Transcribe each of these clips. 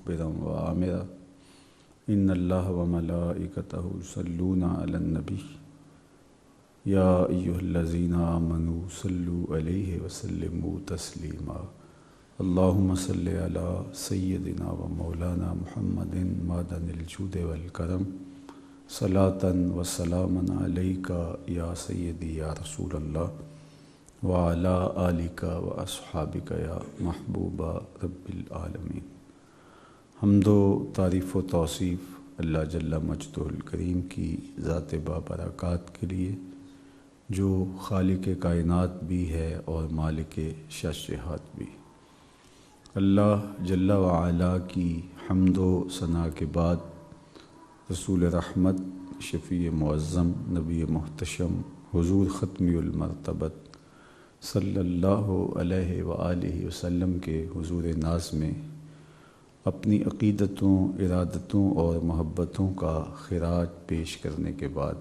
مخبرا وآمرا ان اللہ وملائکتہ یصلون علی النبی یا ایہا الذین آمنوا صلوا علیہ وسلموا تسلیما اللہم صلی علی سیدنا و مولانا محمد معدن الجود والکرم صلاۃ و سلاما علیک یا سیدی یا رسول اللہ وعلی آلک و اصحابک یا محبوب رب العالمین۔ حمد و تعریف و توصیف اللہ جل مجدہ الکریم کی ذات بابرکات کے لیے جو خالق کائنات بھی ہے اور مالک شش-جہات بھی۔ اللہ جل وعلا کی حمد و ثنا کے بعد رسول رحمت، شفیع معظم، نبی محتشم، حضور ختمی المرتبت صلی اللہ علیہ وآلہ وسلم کے حضور ناز میں اپنی عقیدتوں، ارادتوں اور محبتوں کا خراج پیش کرنے کے بعد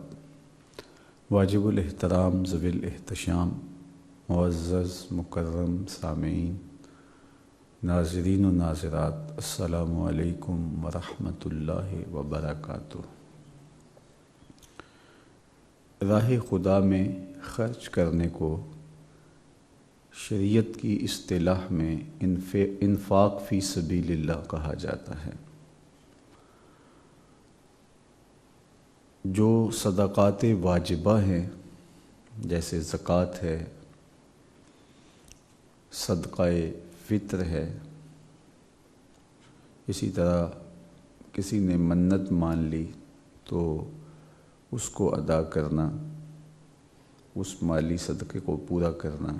واجب الاحترام ذوی الاحتشام معزز مکرم سامعین، ناظرین و ناظرات، السلام علیکم ورحمۃ اللہ وبرکاتہ۔ راہ خدا میں خرچ کرنے کو شریعت کی اصطلاح میں انفاق فی سبیل اللہ کہا جاتا ہے۔ جو صدقات واجبہ ہیں جیسے زکوٰۃ ہے، صدقہ فطر ہے، اسی طرح کسی نے منت مان لی تو اس کو ادا کرنا، اس مالی صدقے کو پورا کرنا،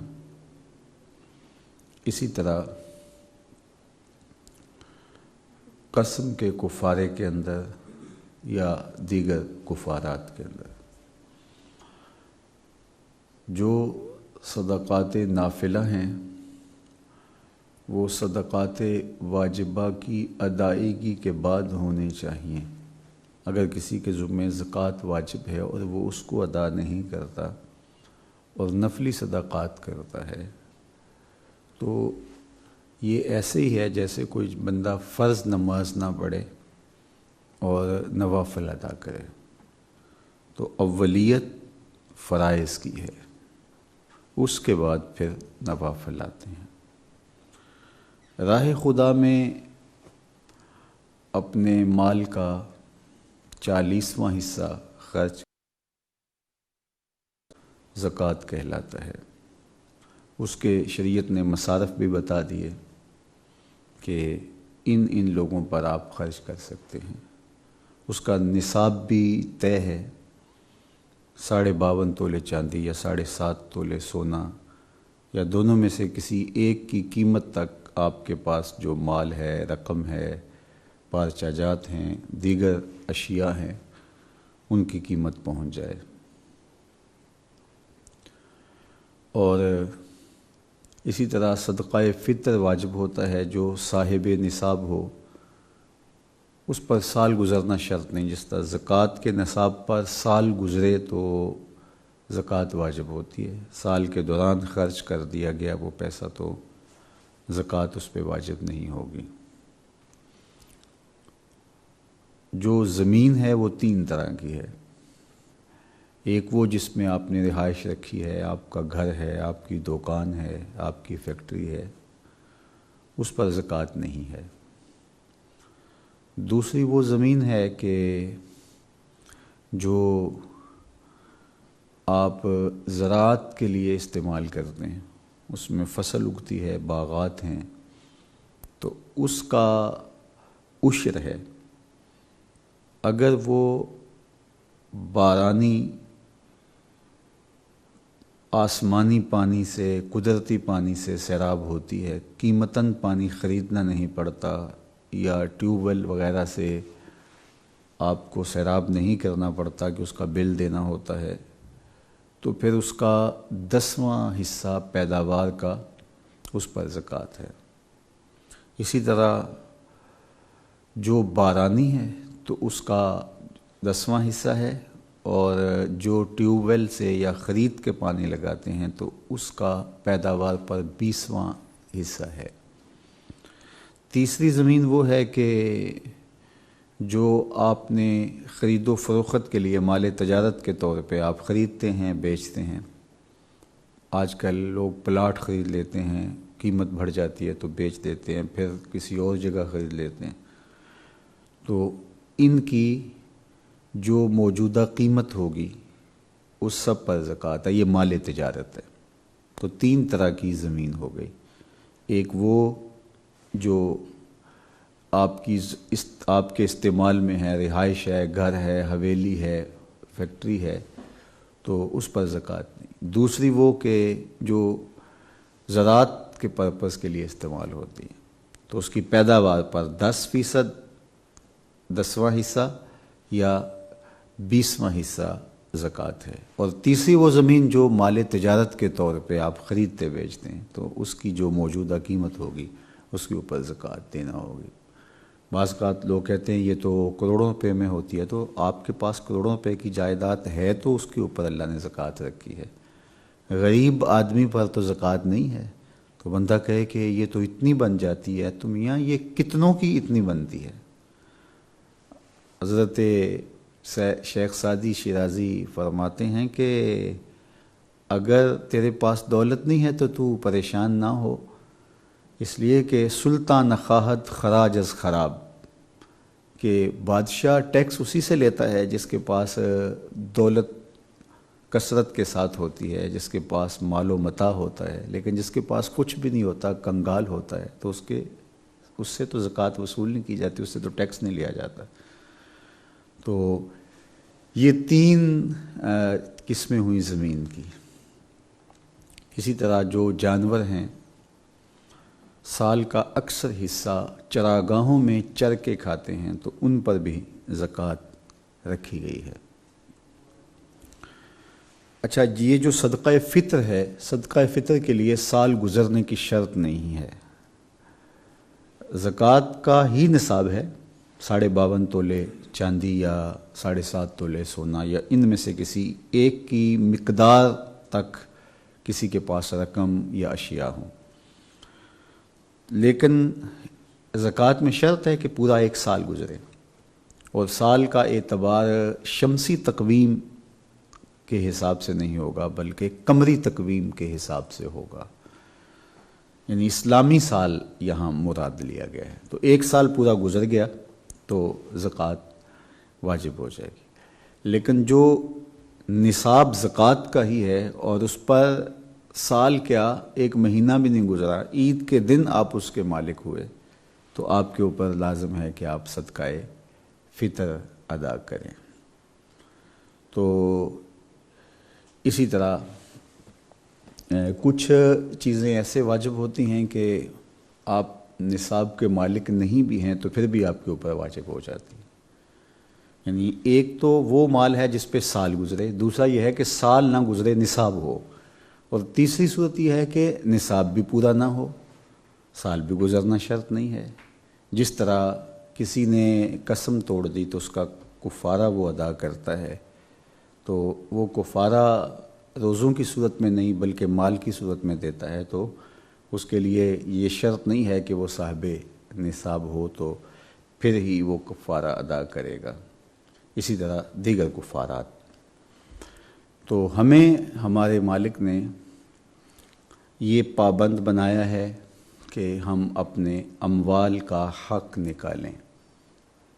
اسی طرح قسم کے کفارے کے اندر یا دیگر کفارات کے اندر جو صدقات نافلہ ہیں وہ صدقات واجبہ کی ادائیگی کے بعد ہونے چاہیے۔ اگر کسی کے ذمہ زکوٰۃ واجب ہے اور وہ اس کو ادا نہیں کرتا اور نفلی صدقات کرتا ہے تو یہ ایسے ہی ہے جیسے کوئی بندہ فرض نماز نہ پڑھے اور نوافل ادا کرے۔ تو اولیت فرائض کی ہے، اس کے بعد پھر نوافل آتے ہیں۔ راہ خدا میں اپنے مال کا 40واں حصہ خرچ زکوٰۃ کہلاتا ہے۔ اس کے شریعت نے مصارف بھی بتا دیے کہ ان لوگوں پر آپ خرچ کر سکتے ہیں۔ اس کا نصاب بھی طے ہے، 52.5 تولے چاندی یا 7.5 تولے سونا یا دونوں میں سے کسی ایک کی قیمت تک آپ کے پاس جو مال ہے، رقم ہے، پارچہ جات ہیں، دیگر اشیاء ہیں، ان کی قیمت پہنچ جائے۔ اور اسی طرح صدقہ فطر واجب ہوتا ہے، جو صاحب نصاب ہو اس پر سال گزرنا شرط نہیں۔ جس طرح زکوٰۃ کے نصاب پر سال گزرے تو زکوٰۃ واجب ہوتی ہے، سال کے دوران خرچ کر دیا گیا وہ پیسہ تو زکوٰۃ اس پہ واجب نہیں ہوگی۔ جو زمین ہے وہ 3 طرح کی ہے۔ ایک وہ جس میں آپ نے رہائش رکھی ہے، آپ کا گھر ہے، آپ کی دکان ہے، آپ کی فیکٹری ہے، اس پر زکوٰۃ نہیں ہے۔ دوسری وہ زمین ہے کہ جو آپ زراعت کے لیے استعمال کرتے ہیں، اس میں فصل اگتی ہے، باغات ہیں، تو اس کا عشر ہے۔ اگر وہ بارانی آسمانی پانی سے، قدرتی پانی سے سیراب ہوتی ہے، قیمتاً پانی خریدنا نہیں پڑتا یا ٹیوب ویل وغیرہ سے آپ کو سیراب نہیں کرنا پڑتا کہ اس کا بل دینا ہوتا ہے، تو پھر اس کا 10واں حصہ پیداوار کا اس پر زکوٰۃ ہے۔ اسی طرح جو بارانی ہے تو اس کا 10واں حصہ ہے، اور جو ٹیوب ویل سے یا خرید کے پانی لگاتے ہیں تو اس کا پیداوار پر 20واں حصہ ہے۔ تیسری زمین وہ ہے کہ جو آپ نے خرید و فروخت کے لیے مال تجارت کے طور پہ آپ خریدتے ہیں بیچتے ہیں. آج کل لوگ پلاٹ خرید لیتے ہیں، قیمت بڑھ جاتی ہے تو بیچ دیتے ہیں، پھر کسی اور جگہ خرید لیتے ہیں. تو ان کی جو موجودہ قیمت ہوگی اس سب پر زکوٰۃ ہے. یہ مال تجارت ہے. تو تین طرح کی زمین ہو گئی. ایک وہ جو آپ کے استعمال میں ہے، رہائش ہے، گھر ہے، حویلی ہے، فیکٹری ہے، تو اس پر زکوٰۃ نہیں. دوسری وہ کہ جو زراعت کے پرپس کے لیے استعمال ہوتی ہے، تو اس کی پیداوار پر 10%، 10واں حصہ یا 20واں حصہ زکوٰۃ ہے. اور تیسری وہ زمین جو مال تجارت کے طور پہ آپ خریدتے بیچتے ہیں، تو اس کی جو موجودہ قیمت ہوگی اس کے اوپر زکوٰۃ دینا ہوگی. بعض اوقات لوگ کہتے ہیں یہ تو کروڑوں روپے میں ہوتی ہے. تو آپ کے پاس کروڑوں روپے کی جائیداد ہے تو اس کے اوپر اللہ نے زکوٰۃ رکھی ہے. غریب آدمی پر تو زکوٰۃ نہیں ہے. تو بندہ کہے کہ یہ تو اتنی بن جاتی ہے، تو میاں یہ کتنوں کی اتنی بنتی ہے؟ حضرت شیخ سعدی شیرازی فرماتے ہیں کہ اگر تیرے پاس دولت نہیں ہے تو پریشان نہ ہو، اس لیے کہ سلطان نخواہت خراج از خراب، کہ بادشاہ ٹیکس اسی سے لیتا ہے جس کے پاس دولت کثرت کے ساتھ ہوتی ہے، جس کے پاس مال و متاع ہوتا ہے. لیکن جس کے پاس کچھ بھی نہیں ہوتا، کنگال ہوتا ہے، تو اس سے تو زکوٰۃ وصول نہیں کی جاتی، اس سے تو ٹیکس نہیں لیا جاتا. تو یہ تین قسمیں ہوئیں زمین کی. اسی طرح جو جانور ہیں، سال کا اکثر حصہ چراگاہوں میں چر کے کھاتے ہیں، تو ان پر بھی زکوٰۃ رکھی گئی ہے. اچھا، یہ جو صدقہ فطر ہے، صدقہ فطر کے لیے سال گزرنے کی شرط نہیں ہے. زکوٰۃ کا ہی نصاب ہے، 52.5 تولے چاندی یا 7.5 تولے سونا، یا ان میں سے کسی ایک کی مقدار تک کسی کے پاس رقم یا اشیاء ہوں. لیکن زکوٰۃ میں شرط ہے کہ پورا ایک سال گزرے، اور سال کا اعتبار شمسی تقویم کے حساب سے نہیں ہوگا بلکہ قمری تقویم کے حساب سے ہوگا. یعنی اسلامی سال یہاں مراد لیا گیا ہے. تو ایک سال پورا گزر گیا تو زکوٰۃ واجب ہو جائے گی. لیکن جو نصاب زکوٰۃ کا ہی ہے اور اس پر سال کیا ایک مہینہ بھی نہیں گزرا، عید کے دن آپ اس کے مالک ہوئے، تو آپ کے اوپر لازم ہے کہ آپ صدقہ فطر ادا کریں. تو اسی طرح کچھ چیزیں ایسے واجب ہوتی ہیں کہ آپ نصاب کے مالک نہیں بھی ہیں تو پھر بھی آپ کے اوپر واجب ہو جاتی ہیں. یعنی ایک تو وہ مال ہے جس پہ سال گزرے، دوسرا یہ ہے کہ سال نہ گزرے نصاب ہو، اور تیسری صورت یہ ہے کہ نصاب بھی پورا نہ ہو، سال بھی گزرنا شرط نہیں ہے. جس طرح کسی نے قسم توڑ دی تو اس کا کفارہ وہ ادا کرتا ہے، تو وہ کفارہ روزوں کی صورت میں نہیں بلکہ مال کی صورت میں دیتا ہے. تو اس کے لیے یہ شرط نہیں ہے کہ وہ صاحب نصاب ہو تو پھر ہی وہ کفارہ ادا کرے گا. اسی طرح دیگر کفارات. تو ہمیں ہمارے مالک نے یہ پابند بنایا ہے کہ ہم اپنے اموال کا حق نکالیں،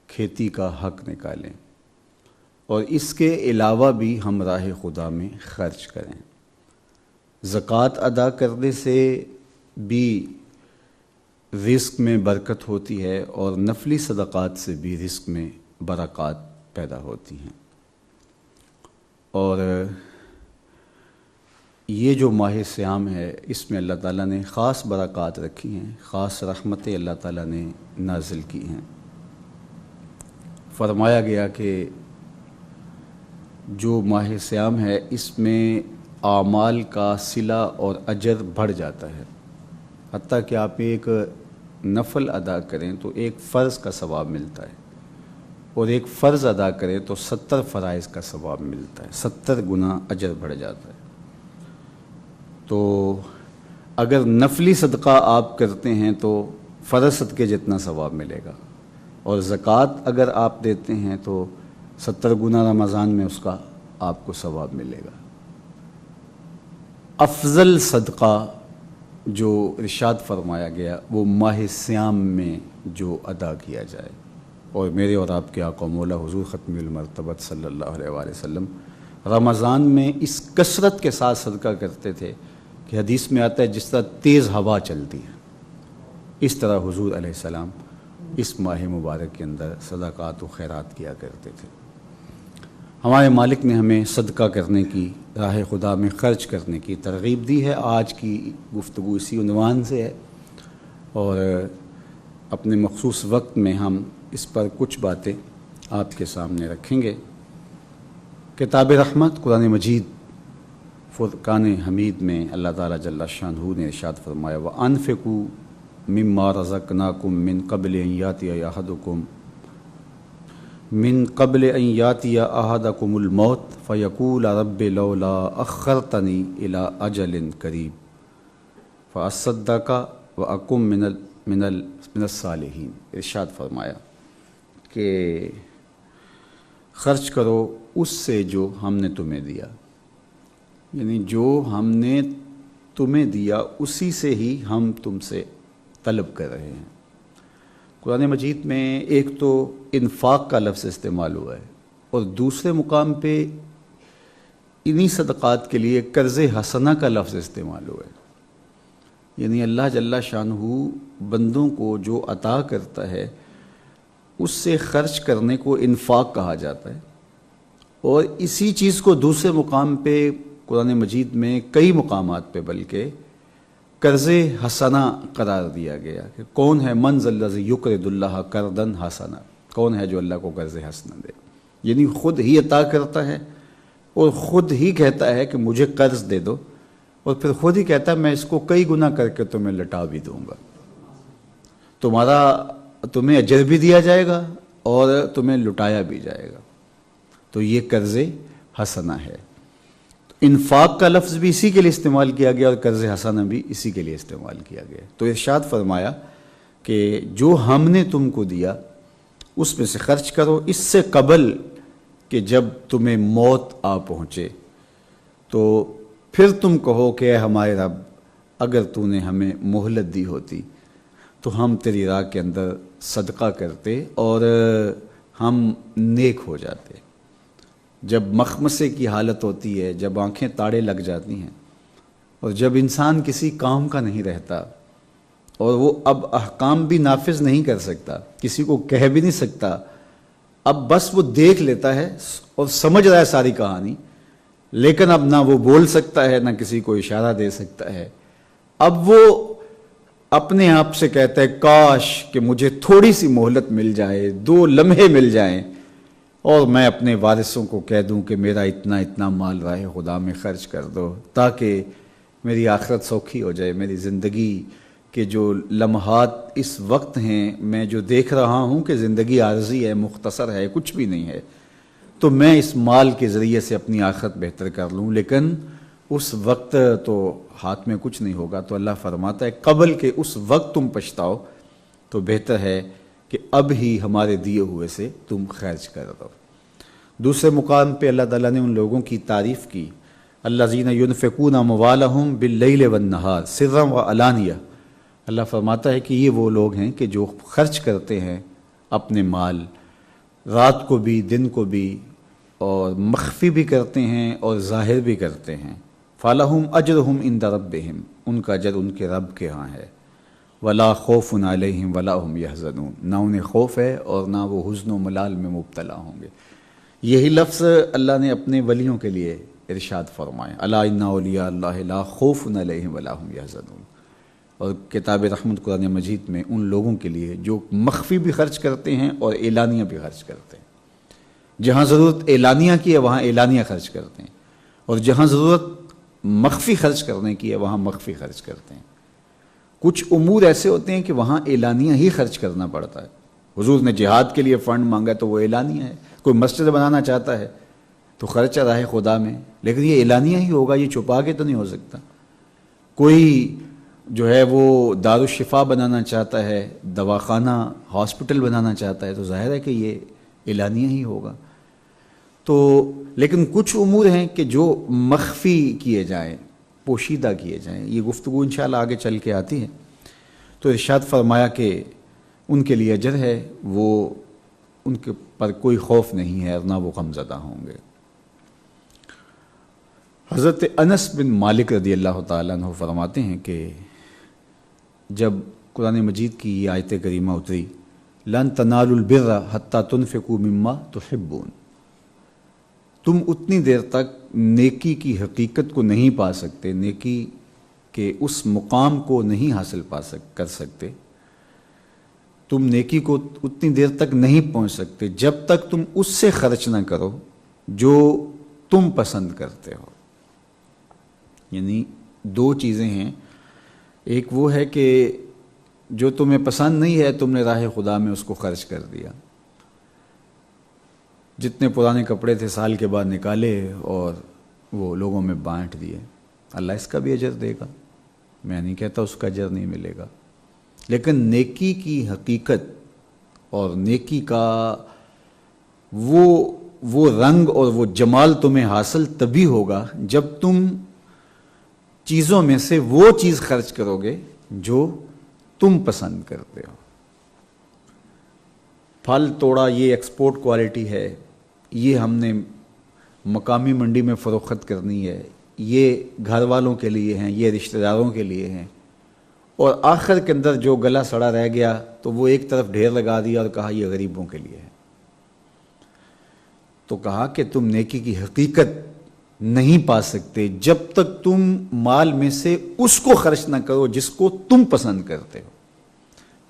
کھیتی کا حق نکالیں، اور اس کے علاوہ بھی ہم راہ خدا میں خرچ کریں. زکوٰۃ ادا کرنے سے بھی رزق میں برکت ہوتی ہے، اور نفلی صدقات سے بھی رزق میں برکات پیدا ہوتی ہیں. اور یہ جو ماہ صیام ہے، اس میں اللہ تعالیٰ نے خاص برکات رکھی ہیں، خاص رحمتیں اللہ تعالیٰ نے نازل کی ہیں. فرمایا گیا کہ جو ماہ صیام ہے اس میں اعمال کا صلہ اور اجر بڑھ جاتا ہے. حتیٰ کہ آپ ایک نفل ادا کریں تو ایک فرض کا ثواب ملتا ہے، اور ایک فرض ادا کریں تو 70 فرائض کا ثواب ملتا ہے، 70 گنا اجر بڑھ جاتا ہے. تو اگر نفلی صدقہ آپ کرتے ہیں تو فرض صدقے جتنا ثواب ملے گا، اور زکوٰۃ اگر آپ دیتے ہیں تو 70 گنا رمضان میں اس کا آپ کو ثواب ملے گا۔ افضل صدقہ جو ارشاد فرمایا گیا وہ ماہ سیام میں جو ادا کیا جائے، اور میرے اور آپ کے آقا مولا حضور ختم المرتبت صلی اللہ علیہ وآلہ وسلم رمضان میں اس کثرت کے ساتھ صدقہ کرتے تھے کہ حدیث میں آتا ہے جس طرح تیز ہوا چلتی ہے، اس طرح حضور علیہ السلام اس ماہ مبارک کے اندر صدقات و خیرات کیا کرتے تھے۔ ہمارے مالک نے ہمیں صدقہ کرنے کی، راہ خدا میں خرچ کرنے کی ترغیب دی ہے۔ آج کی گفتگو اسی عنوان سے ہے، اور اپنے مخصوص وقت میں ہم اس پر کچھ باتیں آپ کے سامنے رکھیں گے۔ کتاب رحمت قرآن مجید فرقان حمید میں اللہ تعالیٰ جل شانہ نے ارشاد فرمایا وَأَنفِقُوا مِمَّا رَزَقْنَاكُم مِّن قَبْلِ أَن يَأْتِيَ أَحَدَكُمُ الْمَوْتُ فَيَقُولَ رَبِّ لَوْلَا أَخَّرْتَنِي إِلَىٰ أَجَلٍ قَرِيبٍ فَأَصَّدَّقَ وَأَكُن من الصالحین۔ ارشاد فرمایا کہ خرچ کرو اس سے جو ہم نے تمہیں دیا، یعنی جو ہم نے تمہیں دیا اسی سے ہی ہم تم سے طلب کر رہے ہیں۔ قرآن مجید میں ایک تو انفاق کا لفظ استعمال ہوا ہے، اور دوسرے مقام پہ انہی صدقات کے لیے قرض حسنہ کا لفظ استعمال ہوا ہے، یعنی اللہ جل شانہ بندوں کو جو عطا کرتا ہے اس سے خرچ کرنے کو انفاق کہا جاتا ہے۔ اور اسی چیز کو دوسرے مقام پہ قرآن مجید میں کئی مقامات پہ بلکہ قرض حسنہ قرار دیا گیا کہ کون ہے من ذا الذی یقرض اللہ قرضا حسنا، کون ہے جو اللہ کو قرض حسنہ دے، یعنی خود ہی عطا کرتا ہے اور خود ہی کہتا ہے کہ مجھے قرض دے دو، اور پھر خود ہی کہتا ہے میں اس کو کئی گنا کر کے تمہیں لٹا بھی دوں گا، تمہیں اجر بھی دیا جائے گا اور تمہیں لٹایا بھی جائے گا۔ تو یہ قرض حسنہ ہے۔ انفاق کا لفظ بھی اسی کے لیے استعمال کیا گیا اور قرض حسنہ بھی اسی کے لیے استعمال کیا گیا۔ تو ارشاد فرمایا کہ جو ہم نے تم کو دیا اس میں سے خرچ کرو، اس سے قبل کہ جب تمہیں موت آ پہنچے تو پھر تم کہو کہ اے ہمارے رب اگر تو نے ہمیں مہلت دی ہوتی تو ہم تیری راہ کے اندر صدقہ کرتے اور ہم نیک ہو جاتے۔ جب مخمصے کی حالت ہوتی ہے، جب آنکھیں تاڑے لگ جاتی ہیں، اور جب انسان کسی کام کا نہیں رہتا اور وہ اب احکام بھی نافذ نہیں کر سکتا، کسی کو کہہ بھی نہیں سکتا، اب بس وہ دیکھ لیتا ہے اور سمجھ رہا ہے ساری کہانی، لیکن اب نہ وہ بول سکتا ہے نہ کسی کو اشارہ دے سکتا ہے، اب وہ اپنے آپ سے کہتا ہے کاش کہ مجھے تھوڑی سی مہلت مل جائے، 2 لمحے مل جائیں اور میں اپنے وارثوں کو کہہ دوں کہ میرا اتنا مال راہ خدا میں خرچ کر دو تاکہ میری آخرت سوکھی ہو جائے، میری زندگی کے جو لمحات اس وقت ہیں، میں جو دیکھ رہا ہوں کہ زندگی عارضی ہے، مختصر ہے، کچھ بھی نہیں ہے، تو میں اس مال کے ذریعے سے اپنی آخرت بہتر کر لوں، لیکن اس وقت تو ہاتھ میں کچھ نہیں ہوگا۔ تو اللہ فرماتا ہے قبل کہ اس وقت تم پچھتاؤ تو بہتر ہے کہ اب ہی ہمارے دیے ہوئے سے تم خرچ کر دو۔ دوسرے مقام پہ اللہ تعالیٰ نے ان لوگوں کی تعریف کی، الذین ینفقون اموالہم باللیل والنہار سرا وعلانیہ۔ اللہ فرماتا ہے کہ یہ وہ لوگ ہیں کہ جو خرچ کرتے ہیں اپنے مال، رات کو بھی دن کو بھی، اور مخفی بھی کرتے ہیں اور ظاہر بھی کرتے ہیں۔ فَلَهُمْ أَجْرُهُمْ عِنْدَ رَبِّهِمْ، ان کا اجر ان کے رب کے ہاں ہے۔ وَلَا خَوْفٌ عَلَيْهِمْ وَلَا هُمْ يَحْزَنُونَ، نہ انہیں خوف ہے اور نہ وہ حزن و ملال میں مبتلا ہوں گے۔ یہی لفظ اللہ نے اپنے ولیوں کے لیے ارشاد فرمائے، أَلَا إِنَّ أَوْلِيَاءَ اللَّهِ لَا خَوْفٌ عَلَيْهِمْ وَلَا هُمْ يَحْزَنُونَ۔ اور کتاب رحمت قرآن مجید میں ان لوگوں کے لیے جو مخفی بھی خرچ کرتے ہیں اور اعلانیہ بھی خرچ کرتے ہیں، جہاں ضرورت اعلانیہ کی ہے وہاں اعلانیہ خرچ کرتے ہیں، اور جہاں ضرورت مخفی خرچ کرنے کی ہے وہاں مخفی خرچ کرتے ہیں۔ کچھ امور ایسے ہوتے ہیں کہ وہاں اعلانیہ ہی خرچ کرنا پڑتا ہے۔ حضور نے جہاد کے لیے فنڈ مانگا تو وہ اعلانیہ ہے، کوئی مسجد بنانا چاہتا ہے تو خرچہ راہ خدا میں، لیکن یہ اعلانیہ ہی ہوگا، یہ چھپا کے تو نہیں ہو سکتا۔ کوئی جو ہے وہ دارالشفا بنانا چاہتا ہے، دواخانہ ہاسپٹل بنانا چاہتا ہے، تو ظاہر ہے کہ یہ اعلانیہ ہی ہوگا۔ تو لیکن کچھ امور ہیں کہ جو مخفی کیے جائیں، پوشیدہ کیے جائیں، یہ گفتگو انشاءاللہ آگے چل کے آتی ہے۔ تو ارشاد فرمایا کہ ان کے لیے اجر ہے، وہ ان کے پر کوئی خوف نہیں ہے اور نہ وہ غمزدہ ہوں گے۔ حضرت انس بن مالک رضی اللہ تعالیٰ عنہ فرماتے ہیں کہ جب قرآن مجید کی یہ آیت کریمہ اتری، لن تنالوا البر حتی تنفقوا مما تحبون، تم اتنی دیر تک نیکی کی حقیقت کو نہیں پا سکتے، نیکی کے اس مقام کو نہیں حاصل کر سکتے، تم نیکی کو اتنی دیر تک نہیں پہنچ سکتے جب تک تم اس سے خرچ نہ کرو جو تم پسند کرتے ہو۔ یعنی دو چیزیں ہیں، ایک وہ ہے کہ جو تمہیں پسند نہیں ہے تم نے راہ خدا میں اس کو خرچ کر دیا، جتنے پرانے کپڑے تھے سال کے بعد نکالے اور وہ لوگوں میں بانٹ دیے، اللہ اس کا بھی اجر دے گا، میں نہیں کہتا اس کا اجر نہیں ملے گا، لیکن نیکی کی حقیقت اور نیکی کا وہ رنگ اور وہ جمال تمہیں حاصل تبھی ہوگا جب تم چیزوں میں سے وہ چیز خرچ کرو گے جو تم پسند کرتے ہو۔ پھل توڑا یہ ایکسپورٹ کوالٹی ہے، یہ ہم نے مقامی منڈی میں فروخت کرنی ہے، یہ گھر والوں کے لیے ہیں، یہ رشتہ داروں کے لیے ہیں، اور آخر کے اندر جو گلا سڑا رہ گیا تو وہ ایک طرف ڈھیر لگا دیا اور کہا یہ غریبوں کے لیے ہے۔ تو کہا کہ تم نیکی کی حقیقت نہیں پا سکتے جب تک تم مال میں سے اس کو خرچ نہ کرو جس کو تم پسند کرتے ہو۔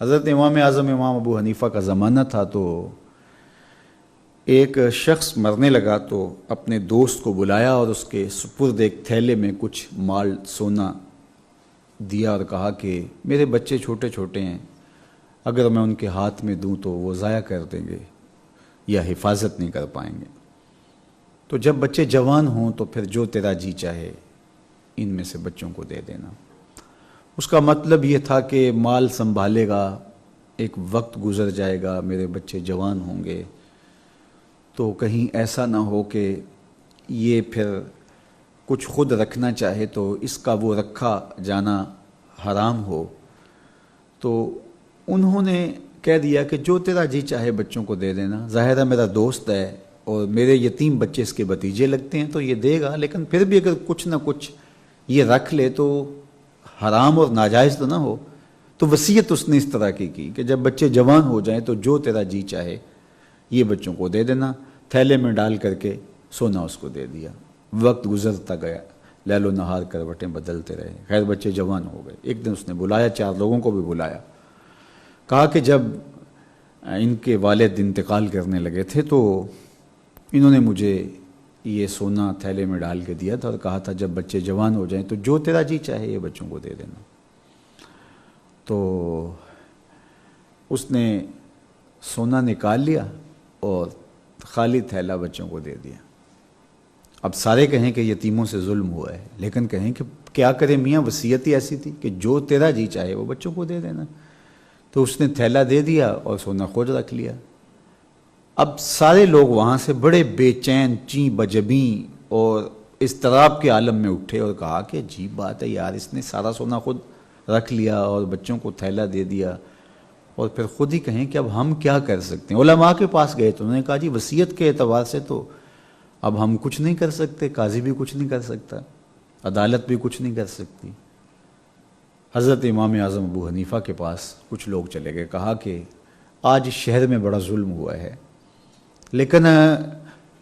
حضرت امام اعظم امام ابو حنیفہ کا زمانہ تھا، تو ایک شخص مرنے لگا تو اپنے دوست کو بلایا اور اس کے سپرد ایک تھیلے میں کچھ مال سونا دیا اور کہا کہ میرے بچے چھوٹے چھوٹے ہیں، اگر میں ان کے ہاتھ میں دوں تو وہ ضائع کر دیں گے یا حفاظت نہیں کر پائیں گے، تو جب بچے جوان ہوں تو پھر جو تیرا جی چاہے ان میں سے بچوں کو دے دینا۔ اس کا مطلب یہ تھا کہ مال سنبھالے گا، ایک وقت گزر جائے گا، میرے بچے جوان ہوں گے، تو کہیں ایسا نہ ہو کہ یہ پھر کچھ خود رکھنا چاہے تو اس کا وہ رکھا جانا حرام ہو۔ تو انہوں نے کہہ دیا کہ جو تیرا جی چاہے بچوں کو دے دینا، ظاہر ہے میرا دوست ہے اور میرے یتیم بچے اس کے بھتیجے لگتے ہیں تو یہ دے گا، لیکن پھر بھی اگر کچھ نہ کچھ یہ رکھ لے تو حرام اور ناجائز تو نہ ہو۔ تو وصیت اس نے اس طرح کی کہ جب بچے جوان ہو جائیں تو جو تیرا جی چاہے یہ بچوں کو دے دینا، تھیلے میں ڈال کر کے سونا اس کو دے دیا۔ وقت گزرتا گیا، لیل و نہار کروٹیں بدلتے رہے، خیر بچے جوان ہو گئے۔ ایک دن اس نے بلایا، 4 لوگوں کو بھی بلایا، کہا کہ جب ان کے والد انتقال کرنے لگے تھے تو انہوں نے مجھے یہ سونا تھیلے میں ڈال کے دیا تھا اور کہا تھا جب بچے جوان ہو جائیں تو جو تیرا جی چاہے یہ بچوں کو دے دینا۔ تو اس نے سونا نکال لیا اور خالی تھیلا بچوں کو دے دیا۔ اب سارے کہیں کہ یتیموں سے ظلم ہوا ہے، لیکن کہیں کہ کیا کرے میاں، وصیت ہی ایسی تھی کہ جو تیرا جی چاہے وہ بچوں کو دے دینا۔ تو اس نے تھیلا دے دیا اور سونا خود رکھ لیا۔ اب سارے لوگ وہاں سے بڑے بے چین، چیں بجبیں اور اضطراب کے عالم میں اٹھے اور کہا کہ عجیب بات ہے یار، اس نے سارا سونا خود رکھ لیا اور بچوں کو تھیلا دے دیا، اور پھر خود ہی کہیں کہ اب ہم کیا کر سکتے ہیں۔ علماء کے پاس گئے تو انہوں نے کہا جی وصیت کے اعتبار سے تو اب ہم کچھ نہیں کر سکتے، قاضی بھی کچھ نہیں کر سکتا، عدالت بھی کچھ نہیں کر سکتی۔ حضرت امام اعظم ابو حنیفہ کے پاس کچھ لوگ چلے گئے، کہا کہ آج شہر میں بڑا ظلم ہوا ہے، لیکن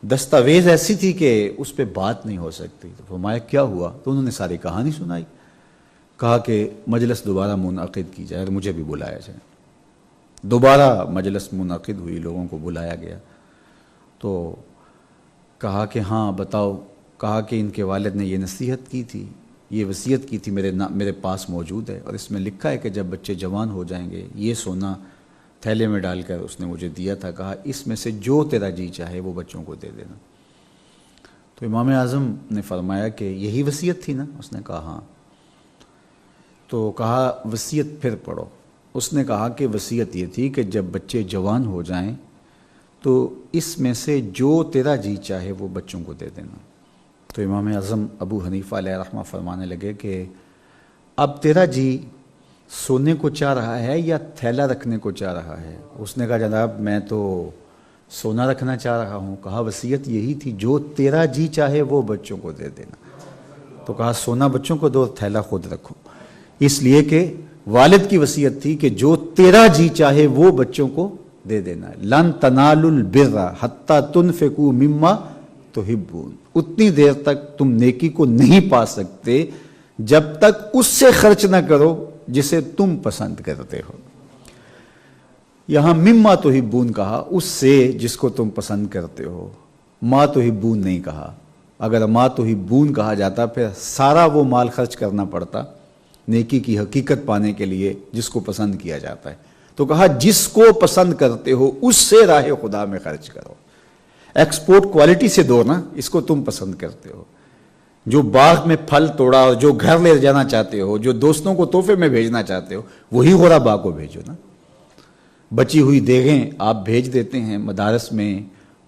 دستاویز ایسی تھی کہ اس پہ بات نہیں ہو سکتی۔ تو فرمایا کیا ہوا؟ تو انہوں نے ساری کہانی سنائی، کہا کہ مجلس دوبارہ منعقد کی جائے اور مجھے بھی بلایا جائے۔ دوبارہ مجلس منعقد ہوئی، لوگوں کو بلایا گیا، تو کہا کہ ہاں بتاؤ، کہا کہ ان کے والد نے یہ نصیحت کی تھی، یہ وصیت کی تھی، میرے پاس موجود ہے، اور اس میں لکھا ہے کہ جب بچے جوان ہو جائیں گے یہ سونا تھیلے میں ڈال کر اس نے مجھے دیا تھا، کہا اس میں سے جو تیرا جی چاہے وہ بچوں کو دے دینا۔ تو امام اعظم نے فرمایا کہ یہی وصیت تھی نا؟ اس نے کہا ہاں۔ تو کہا وصیت پھر پڑھو۔ اس نے کہا کہ وصیت یہ تھی کہ جب بچے جوان ہو جائیں تو اس میں سے جو تیرا جی چاہے وہ بچوں کو دے دینا۔ تو امام اعظم ابو حنیفہ علیہ رحمہ فرمانے لگے کہ اب تیرا جی سونے کو چاہ رہا ہے یا تھیلا رکھنے کو چاہ رہا ہے؟ اس نے کہا جناب میں تو سونا رکھنا چاہ رہا ہوں۔ کہا وصیت یہی تھی جو تیرا جی چاہے وہ بچوں کو دے دینا۔ تو کہا سونا بچوں کو دو، تھیلا خود رکھو، اس لیے کہ والد کی وصیت تھی کہ جو تیرا جی چاہے وہ بچوں کو دے دینا۔ لن تنالوا البر حتی تنفقوا مما تحبون، اتنی دیر تک تم نیکی کو نہیں پا سکتے جب تک اس سے خرچ نہ کرو جسے تم پسند کرتے ہو۔ یہاں مما تحبون کہا، اس سے جس کو تم پسند کرتے ہو، ما تحبون نہیں کہا۔ اگر ما تحبون کہا جاتا پھر سارا وہ مال خرچ کرنا پڑتا نیکی کی حقیقت پانے کے لیے جس کو پسند کیا جاتا ہے۔ تو کہا جس کو پسند کرتے ہو اس سے راہ خدا میں خرچ کرو، ایکسپورٹ کوالٹی سے دو نا، اس کو تم پسند کرتے ہو۔ جو باغ میں پھل توڑا اور جو گھر لے جانا چاہتے ہو، جو دوستوں کو تحفے میں بھیجنا چاہتے ہو، وہی غربا کو بھیجو نا۔ بچی ہوئی دیگیں آپ بھیج دیتے ہیں مدارس میں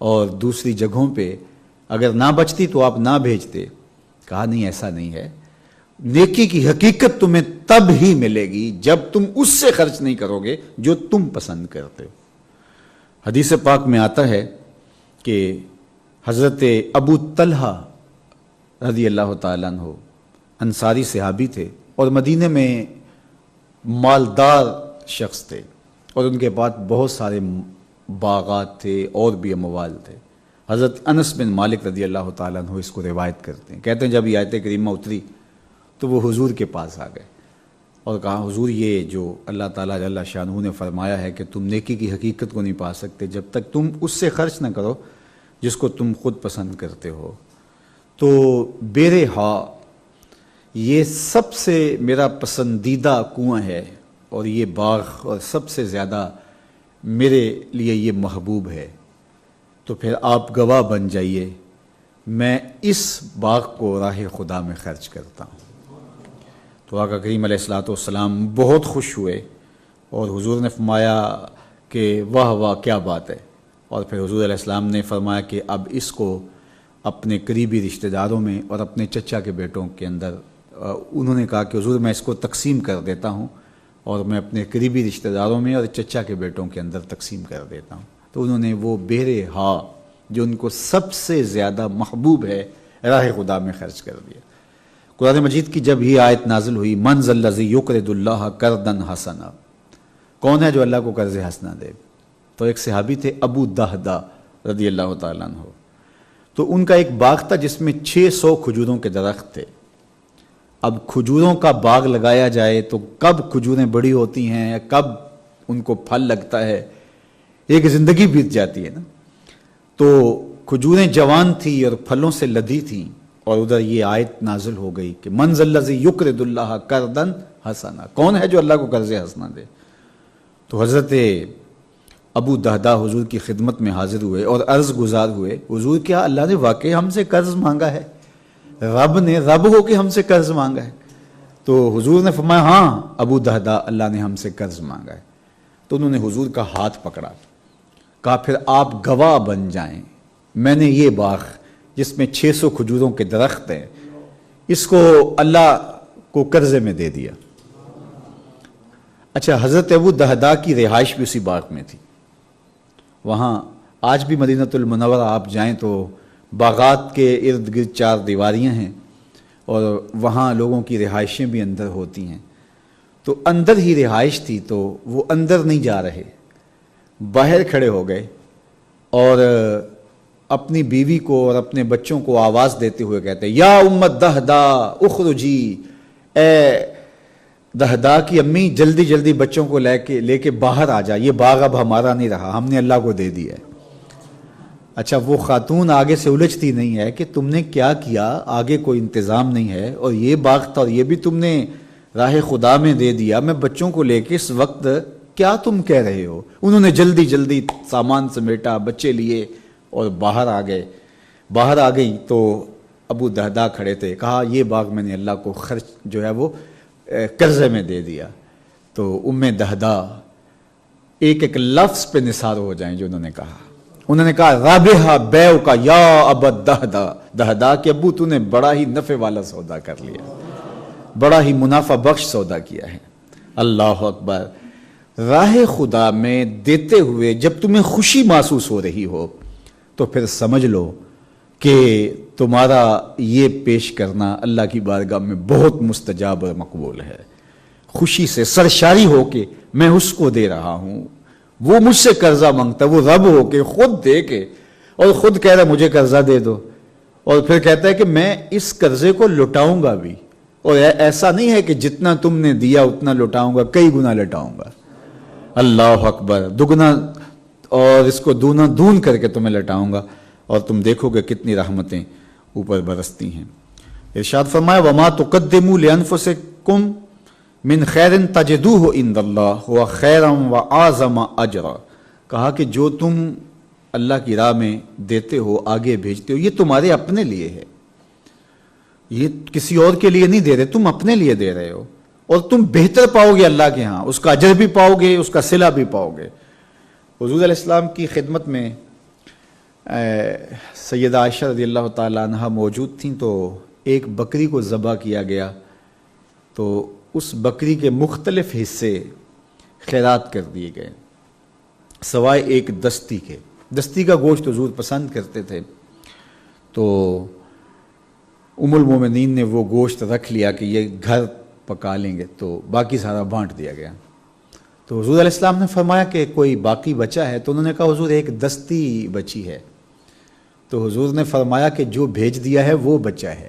اور دوسری جگہوں پہ، اگر نہ بچتی تو آپ نہ بھیجتے۔ کہا نہیں، ایسا نہیں ہے، نیکی کی حقیقت تمہیں تب ہی ملے گی جب تم اس سے خرچ نہیں کرو گے جو تم پسند کرتے ہو۔ حدیث پاک میں آتا ہے کہ حضرت ابو طلحہ رضی اللہ تعالیٰ عنہ انصاری صحابی تھے اور مدینے میں مالدار شخص تھے، اور ان کے پاس بہت سارے باغات تھے اور بھی اموال تھے۔ حضرت انس بن مالک رضی اللہ تعالیٰ عنہ اس کو روایت کرتے ہیں، کہتے ہیں جب یہ آیت کریمہ اتری تو وہ حضور کے پاس آ گئے اور کہا حضور یہ جو اللہ تعالیٰ جل شانہ نے فرمایا ہے کہ تم نیکی کی حقیقت کو نہیں پا سکتے جب تک تم اس سے خرچ نہ کرو جس کو تم خود پسند کرتے ہو۔ تو بیر ہا یہ سب سے میرا پسندیدہ کنواں ہے اور یہ باغ اور سب سے زیادہ میرے لیے یہ محبوب ہے، تو پھر آپ گواہ بن جائیے میں اس باغ کو راہ خدا میں خرچ کرتا ہوں۔ تو آقا کریم علیہ الصلوۃ والسلام بہت خوش ہوئے اور حضور نے فرمایا کہ واہ واہ کیا بات ہے، اور پھر حضور علیہ السلام نے فرمایا کہ اب اس کو اپنے قریبی رشتہ داروں میں اور اپنے چچا کے بیٹوں کے اندر، انہوں نے کہا کہ حضور میں اس کو تقسیم کر دیتا ہوں اور میں اپنے قریبی رشتہ داروں میں اور چچا کے بیٹوں کے اندر تقسیم کر دیتا ہوں۔ تو انہوں نے وہ بیر ہا جو ان کو سب سے زیادہ محبوب ہے راہ خدا میں خرچ کر دیا۔ قرآن مجید کی جب یہ آیت نازل ہوئی من ذا الذی یقرض اللہ قرضا حسنا، کون ہے جو اللہ کو قرض حسنا دے؟ تو ایک صحابی تھے ابو دہدا رضی اللہ تعالیٰ عنہ، تو ان کا ایک باغ تھا جس میں 600 کھجوروں کے درخت تھے۔ اب کھجوروں کا باغ لگایا جائے تو کب کھجوریں بڑی ہوتی ہیں، کب ان کو پھل لگتا ہے، ایک زندگی بیت جاتی ہے نا۔ تو کھجوریں جوان تھی اور پھلوں سے لدی تھیں، اور ادھر یہ آیت نازل ہو گئی کہ من ذا الذی یقرض اللہ قرضا حسنا، کون ہے جو اللہ کو قرض حسنا دے؟ تو حضرت ابو دہدا حضور کی خدمت میں حاضر ہوئے اور عرض گزار ہوئے، حضور کیا اللہ نے واقعی ہم سے قرض مانگا ہے؟ رب نے رب ہو کے ہم سے قرض مانگا ہے؟ تو حضور نے فرمایا ہاں ابو دہدا اللہ نے ہم سے قرض مانگا ہے۔ تو انہوں نے حضور کا ہاتھ پکڑا، کہا پھر آپ گواہ بن جائیں، میں نے یہ باغ جس میں 600 کھجوروں کے درخت ہیں اس کو اللہ کو قرضے میں دے دیا۔ اچھا، حضرت ابو دہدا کی رہائش بھی اسی باغ میں تھی۔ وہاں آج بھی مدینہ المنورہ آپ جائیں تو باغات کے ارد گرد 4 دیواریاں ہیں اور وہاں لوگوں کی رہائشیں بھی اندر ہوتی ہیں۔ تو اندر ہی رہائش تھی تو وہ اندر نہیں جا رہے، باہر کھڑے ہو گئے اور اپنی بیوی کو اور اپنے بچوں کو آواز دیتے ہوئے کہتے ہیں یا امت دہدا اخرجی، اے دہدا کی امی جلدی جلدی بچوں کو لے کے باہر آ جا، یہ باغ اب ہمارا نہیں رہا، ہم نے اللہ کو دے دیا ہے۔ اچھا، وہ خاتون آگے سے الجھتی نہیں ہے کہ تم نے کیا کیا، آگے کوئی انتظام نہیں ہے اور یہ باغ تھا اور یہ بھی تم نے راہ خدا میں دے دیا، میں بچوں کو لے کے اس وقت کیا تم کہہ رہے ہو؟ انہوں نے جلدی جلدی سامان سمیٹا، بچے لیے اور باہر آ گئے۔ باہر آ گئی تو ابو دہدا کھڑے تھے، کہا یہ باغ میں نے اللہ کو خرچ جو ہے وہ قرضے میں دے دیا تو ام دہدا ایک ایک لفظ پہ نثار ہو جائیں جو انہوں نے کہا رابحہ بیع کا یا ابا دہدا، دہدا کہ ابو تو نے بڑا ہی نفع والا سودا کر لیا، بڑا ہی منافع بخش سودا کیا ہے۔ اللہ اکبر۔ راہ خدا میں دیتے ہوئے جب تمہیں خوشی محسوس ہو رہی ہو تو پھر سمجھ لو کہ تمہارا یہ پیش کرنا اللہ کی بارگاہ میں بہت مستجاب اور مقبول ہے۔ خوشی سے سرشاری ہو کے میں اس کو دے رہا ہوں، وہ مجھ سے قرضہ مانگتا، وہ رب ہو کے خود دے کے اور خود کہہ رہا مجھے قرضہ دے دو، اور پھر کہتا ہے کہ میں اس قرضے کو لٹاؤں گا بھی، اور ایسا نہیں ہے کہ جتنا تم نے دیا اتنا لٹاؤں گا، کئی گنا لٹاؤں گا۔ اللہ اکبر۔ دگنا اور اس کو دونا دون کر کے تمہیں لٹاؤں گا، اور تم دیکھو گے کتنی رحمتیں اوپر برستی ہیں۔ ارشاد فرمایا وما تقدموا لانفسکم من خیر تجدوہ عند اللہ هو خیرا واعظم اجرا، کہا کہ جو تم اللہ کی راہ میں دیتے ہو، آگے بھیجتے ہو، یہ تمہارے اپنے لیے ہے، یہ کسی اور کے لیے نہیں دے رہے، تم اپنے لیے دے رہے ہو، اور تم بہتر پاؤ گے اللہ کے ہاں، اس کا اجر بھی پاؤ گے، اس کا صلہ بھی پاؤ گے۔ حضور علیہ السلام کی خدمت میں سیدہ عائشہ رضی اللہ تعالی عنہ موجود تھیں، تو ایک بکری کو ذبح کیا گیا، تو اس بکری کے مختلف حصے خیرات کر دیے گئے سوائے ایک دستی کے۔ دستی کا گوشت حضور پسند کرتے تھے، تو ام المومنین نے وہ گوشت رکھ لیا کہ یہ گھر پکا لیں گے، تو باقی سارا بانٹ دیا گیا۔ تو حضور علیہ السلام نے فرمایا کہ کوئی باقی بچا ہے؟ تو انہوں نے کہا حضور ایک دستی بچی ہے۔ تو حضور نے فرمایا کہ جو بھیج دیا ہے وہ بچا ہے،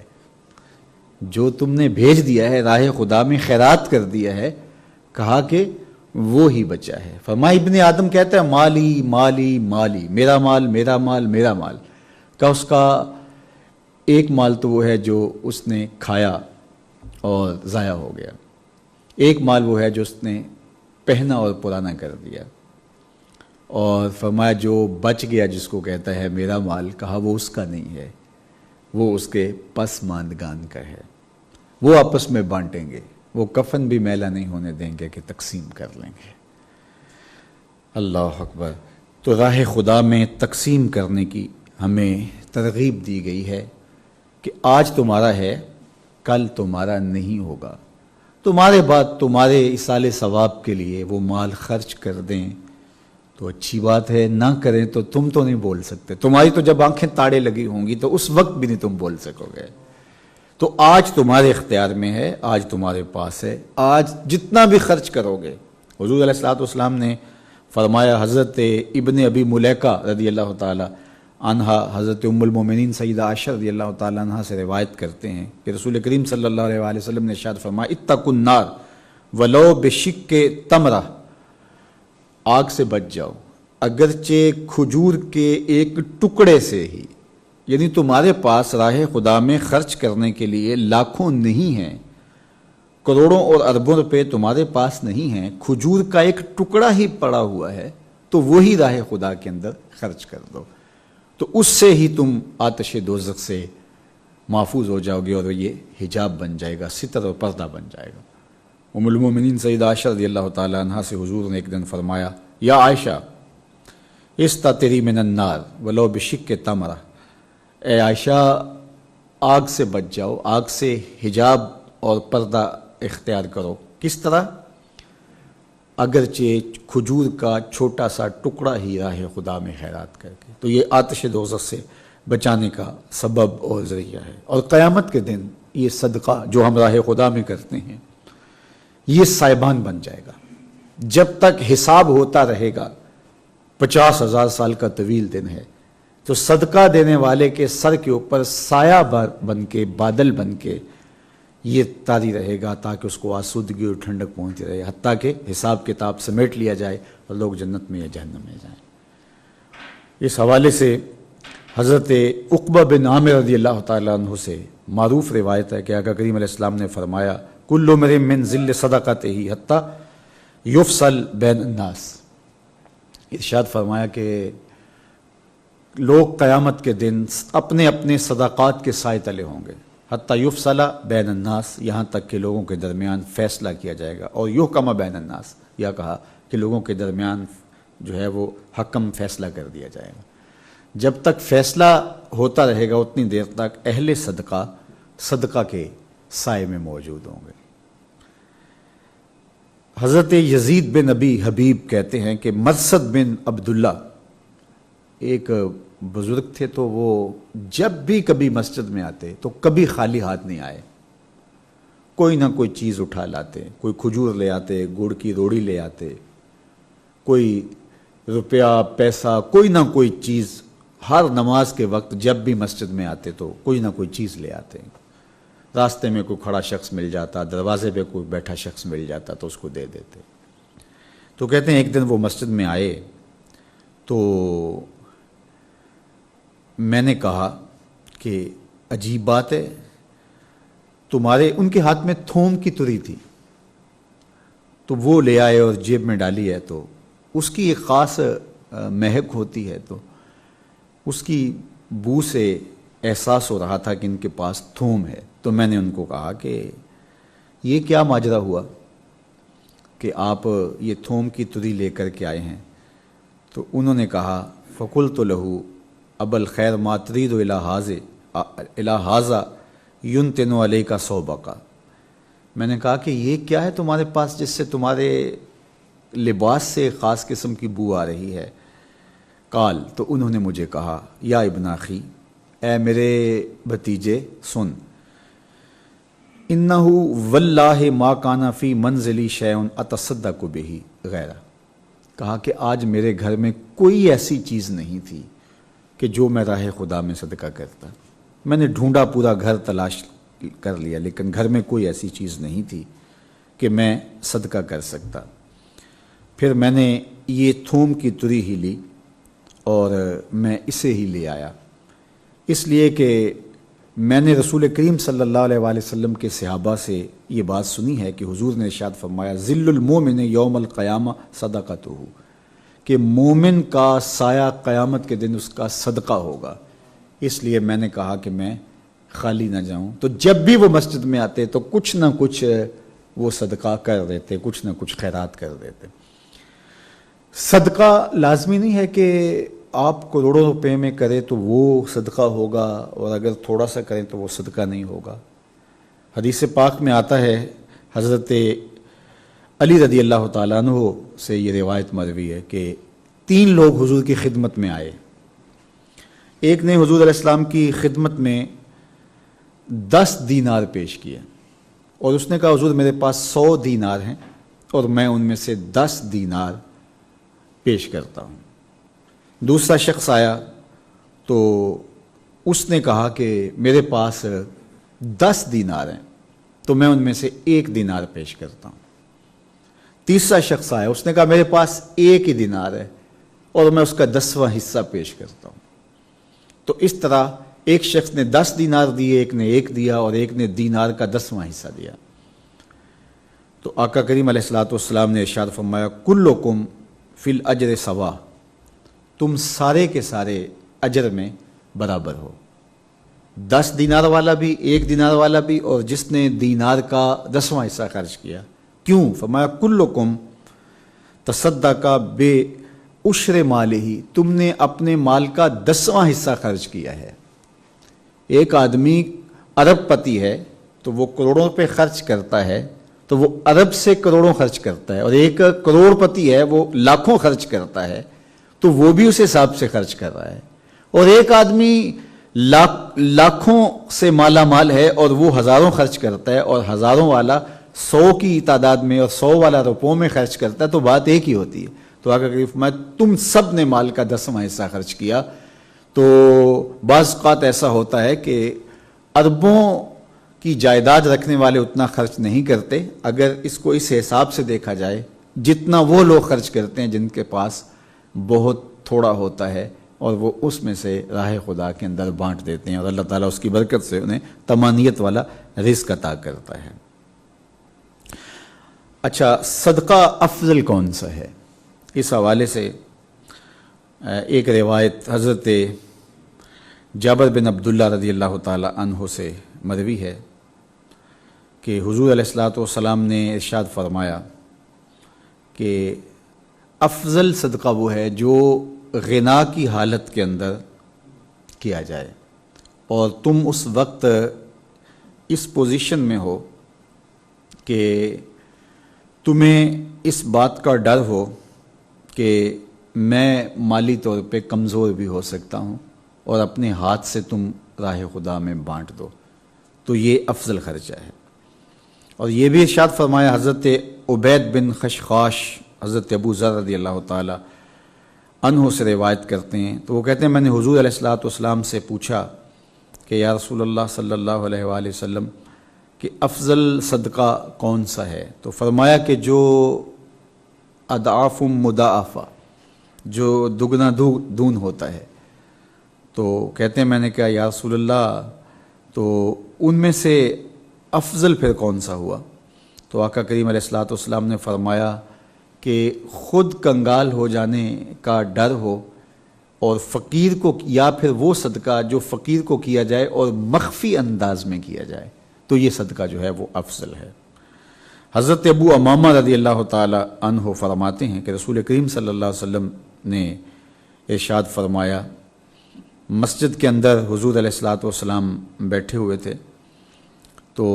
جو تم نے بھیج دیا ہے، راہ خدا میں خیرات کر دیا ہے، کہا کہ وہ ہی بچا ہے۔ فرمایا ابن آدم کہتا ہے مالی مالی مالی، میرا مال میرا مال میرا مال، کہ اس کا ایک مال تو وہ ہے جو اس نے کھایا اور ضائع ہو گیا، ایک مال وہ ہے جو اس نے پہنا اور پرانا کر دیا، اور فرمایا جو بچ گیا جس کو کہتا ہے میرا مال، کہا وہ اس کا نہیں ہے، وہ اس کے پسماندگان کا ہے، وہ آپس میں بانٹیں گے، وہ کفن بھی میلا نہیں ہونے دیں گے کہ تقسیم کر لیں گے۔ اللہ اکبر۔ تو راہ خدا میں تقسیم کرنے کی ہمیں ترغیب دی گئی ہے کہ آج تمہارا ہے، کل تمہارا نہیں ہوگا، تمہارے بعد تمہارے ایصال ثواب کے لیے وہ مال خرچ کر دیں تو اچھی بات ہے، نہ کریں تو تم تو نہیں بول سکتے، تمہاری تو جب آنکھیں تاڑے لگی ہوں گی تو اس وقت بھی نہیں تم بول سکو گے۔ تو آج تمہارے اختیار میں ہے، آج تمہارے پاس ہے، آج جتنا بھی خرچ کرو گے۔ حضور علیہ الصلوۃ والسلام نے فرمایا، حضرت ابن ابی ملیکہ رضی اللہ تعالی عنہ حضرت ام المومنین سیدہ عائشہ رضی اللہ تعالی عنہ سے روایت کرتے ہیں کہ رسول کریم صلی اللہ علیہ وآلہ وسلم نے ارشاد فرمایا اتقوا النار ولو بشق تمرہ، آگ سے بچ جاؤ اگرچہ کھجور کے ایک ٹکڑے سے ہی، یعنی تمہارے پاس راہ خدا میں خرچ کرنے کے لیے لاکھوں نہیں ہیں، کروڑوں اور اربوں روپے تمہارے پاس نہیں ہیں، کھجور کا ایک ٹکڑا ہی پڑا ہوا ہے، تو وہی راہ خدا کے اندر خرچ کر دو، تو اس سے ہی تم آتش دوزخ سے محفوظ ہو جاؤ گے، اور یہ حجاب بن جائے گا، ستر اور پردہ بن جائے گا۔ ام المومنین سیدہ عائشہ رضی اللہ تعالی عنہ سے حضور نے ایک دن فرمایا یا عائشہ استتری من النار ولو بشق تمرہ، اے عائشہ آگ سے بچ جاؤ، آگ سے حجاب اور پردہ اختیار کرو۔ کس طرح؟ اگرچہ کھجور کا چھوٹا سا ٹکڑا ہی راہ خدا میں خیرات کر کے، تو یہ آتش دوزخ سے بچانے کا سبب اور ذریعہ ہے۔ اور قیامت کے دن یہ صدقہ جو ہم راہ خدا میں کرتے ہیں یہ سائبان بن جائے گا، جب تک حساب ہوتا رہے گا، 50,000 سال کا طویل دن ہے، تو صدقہ دینے والے کے سر کے اوپر سایہ بن کے، بادل بن کے یہ طاری رہے گا، تاکہ اس کو آسودگی اور ٹھنڈک پہنچتی رہے، حتیٰ کہ حساب کتاب سمیٹ لیا جائے اور لوگ جنت میں یا جہنم میں جائیں۔ اس حوالے سے حضرت عقبہ بن عامر رضی اللہ تعالیٰ عنہ سے معروف روایت ہے کہ آقا کریم علیہ السلام نے فرمایا کل امرئ من ذل صدقتہ حتی یفصل بین الناس، ارشاد فرمایا کہ لوگ قیامت کے دن اپنے اپنے صدقات کے سائے تلے ہوں گے، حتی یفصل بین الناس، یہاں تک کہ لوگوں کے درمیان فیصلہ کیا جائے گا، اور یحکم بین الناس، یا کہا کہ لوگوں کے درمیان جو ہے وہ حکم فیصلہ کر دیا جائے گا۔ جب تک فیصلہ ہوتا رہے گا اتنی دیر تک اہل صدقہ صدقہ کے سائے میں موجود ہوں گے۔ حضرت یزید بن ابی حبیب کہتے ہیں کہ مرثد بن عبداللہ ایک بزرگ تھے، تو وہ جب بھی کبھی مسجد میں آتے تو کبھی خالی ہاتھ نہیں آئے، کوئی نہ کوئی چیز اٹھا لاتے، کوئی کھجور لے آتے، گڑ کی روڑی لے آتے، کوئی روپیہ پیسہ، کوئی نہ کوئی چیز، ہر نماز کے وقت جب بھی مسجد میں آتے تو کوئی نہ کوئی چیز لے آتے۔ راستے میں کوئی کھڑا شخص مل جاتا، دروازے پہ کوئی بیٹھا شخص مل جاتا تو اس کو دے دیتے۔ تو کہتے ہیں ایک دن وہ مسجد میں آئے تو میں نے کہا کہ عجیب بات ہے، تمہارے، ان کے ہاتھ میں تھوم کی تری تھی، تو وہ لے آئے اور جیب میں ڈالی ہے، تو اس کی ایک خاص مہک ہوتی ہے، تو اس کی بو سے احساس ہو رہا تھا کہ ان کے پاس تھوم ہے۔ تو میں نے ان کو کہا کہ یہ کیا ماجرا ہوا کہ آپ یہ تھوم کی تری لے کر کے آئے ہیں؟ تو انہوں نے کہا فقلت لہو ابا الخیر ما ترید الی ھذا ینتن علیک ثوبک، میں نے کہا کہ یہ کیا ہے تمہارے پاس جس سے تمہارے لباس سے خاص قسم کی بو آ رہی ہے؟ قال، تو انہوں نے مجھے کہا یا ابن اخی، اے میرے بھتیجے سن، انہ واللہ ما کان فی منزلی شیء اتصدق بہ غیرہ، کہا کہ آج میرے گھر میں کوئی ایسی چیز نہیں تھی کہ جو میں راہ خدا میں صدقہ کرتا۔ میں نے ڈھونڈا، پورا گھر تلاش کر لیا، لیکن گھر میں کوئی ایسی چیز نہیں تھی کہ میں صدقہ کر سکتا۔ پھر میں نے یہ تھوم کی تری ہی لی اور میں اسے ہی لے آیا، اس لیے کہ میں نے رسول کریم صلی اللہ علیہ وآلہ وسلم کے صحابہ سے یہ بات سنی ہے کہ حضور نے ارشاد فرمایا ظل المومن یوم القیامہ صدقتہ، کہ مومن کا سایہ قیامت کے دن اس کا صدقہ ہوگا، اس لیے میں نے کہا کہ میں خالی نہ جاؤں۔ تو جب بھی وہ مسجد میں آتے تو کچھ نہ کچھ وہ صدقہ کر دیتے، کچھ نہ کچھ خیرات کر دیتے۔ صدقہ لازمی نہیں ہے کہ آپ کروڑوں روپے میں کریں تو وہ صدقہ ہوگا، اور اگر تھوڑا سا کریں تو وہ صدقہ نہیں ہوگا۔ حدیث پاک میں آتا ہے، حضرت علی رضی اللہ تعالیٰ عنہ سے یہ روایت مروی ہے کہ 3 لوگ حضور کی خدمت میں آئے۔ ایک نے حضور علیہ السلام کی خدمت میں 10 دینار پیش کیے، اور اس نے کہا حضور میرے پاس 100 دینار ہیں اور میں ان میں سے 10 دینار پیش کرتا ہوں۔ دوسرا شخص آیا تو اس نے کہا کہ میرے پاس 10 دینار ہیں تو میں ان میں سے 1 دینار پیش کرتا ہوں۔ تیسرا شخص آیا، اس نے کہا میرے پاس 1 ہی دینار ہے اور میں اس کا 10واں حصہ پیش کرتا ہوں۔ تو اس طرح ایک شخص نے 10 دینار دیے، ایک نے 1 دیا، اور ایک نے دینار کا 10واں حصہ دیا۔ تو آقا کریم علیہ الصلوۃ والسلام نے ارشاد فرمایا کلکم فی الاجر سوا، تم سارے کے سارے اجر میں برابر ہو، 10 دینار والا بھی، 1 دینار والا بھی، اور جس نے دینار کا 10واں حصہ خرچ کیا۔ کیوں؟ فرمایا کلکم تصدق بے عشر مالہ، تم نے اپنے مال کا 10واں حصہ خرچ کیا ہے۔ ایک آدمی ارب پتی ہے تو وہ کروڑوں روپے خرچ کرتا ہے، تو وہ ارب سے کروڑوں خرچ کرتا ہے، اور ایک کروڑ پتی ہے وہ لاکھوں خرچ کرتا ہے، تو وہ بھی اس حساب سے خرچ کر رہا ہے۔ اور ایک آدمی لاکھوں سے مالا مال ہے اور وہ ہزاروں خرچ کرتا ہے، اور ہزاروں والا 100 کی تعداد میں اور 100 والا روپوں میں خرچ کرتا ہے، تو بات ایک ہی ہوتی ہے۔ تو آقا کریم فرمایا تم سب نے مال کا 10واں حصہ خرچ کیا۔ تو بعض اوقات ایسا ہوتا ہے کہ اربوں کی جائیداد رکھنے والے اتنا خرچ نہیں کرتے، اگر اس کو اس حساب سے دیکھا جائے جتنا وہ لوگ خرچ کرتے ہیں جن کے پاس بہت تھوڑا ہوتا ہے، اور وہ اس میں سے راہ خدا کے اندر بانٹ دیتے ہیں، اور اللہ تعالیٰ اس کی برکت سے انہیں تمانیت والا رزق عطا کرتا ہے۔ اچھا، صدقہ افضل کون سا ہے؟ اس حوالے سے ایک روایت حضرت جابر بن عبداللہ رضی اللہ تعالیٰ عنہ سے مروی ہے کہ حضور علیہ الصلوۃ والسلام نے ارشاد فرمایا کہ افضل صدقہ وہ ہے جو غنا کی حالت کے اندر کیا جائے، اور تم اس وقت اس پوزیشن میں ہو کہ تمہیں اس بات کا ڈر ہو کہ میں مالی طور پہ کمزور بھی ہو سکتا ہوں، اور اپنے ہاتھ سے تم راہ خدا میں بانٹ دو، تو یہ افضل خرچہ ہے۔ اور یہ بھی ارشاد فرمایا، حضرت عبید بن خشخاش حضرت ابو ذر رضی اللہ تعالی عنہ سے روایت کرتے ہیں، تو وہ کہتے ہیں میں نے حضور علیہ الصلوۃ والسلام سے پوچھا کہ یا رسول اللہ صلی اللہ علیہ وآلہ وسلم کہ افضل صدقہ کون سا ہے؟ تو فرمایا کہ جو اضعاف مضاعفہ، جو دگنا دون ہوتا ہے۔ تو کہتے ہیں میں نے کہا یا رسول اللہ تو ان میں سے افضل پھر کون سا ہوا؟ تو آقا کریم علیہ الصلوۃ والسلام نے فرمایا کہ خود کنگال ہو جانے کا ڈر ہو، اور فقیر کو، یا پھر وہ صدقہ جو فقیر کو کیا جائے اور مخفی انداز میں کیا جائے، تو یہ صدقہ جو ہے وہ افضل ہے۔ حضرت ابو امامہ رضی اللہ تعالی عنہ فرماتے ہیں کہ رسول کریم صلی اللہ علیہ وسلم نے ارشاد فرمایا، مسجد کے اندر حضور علیہ الصلوۃ والسلام بیٹھے ہوئے تھے، تو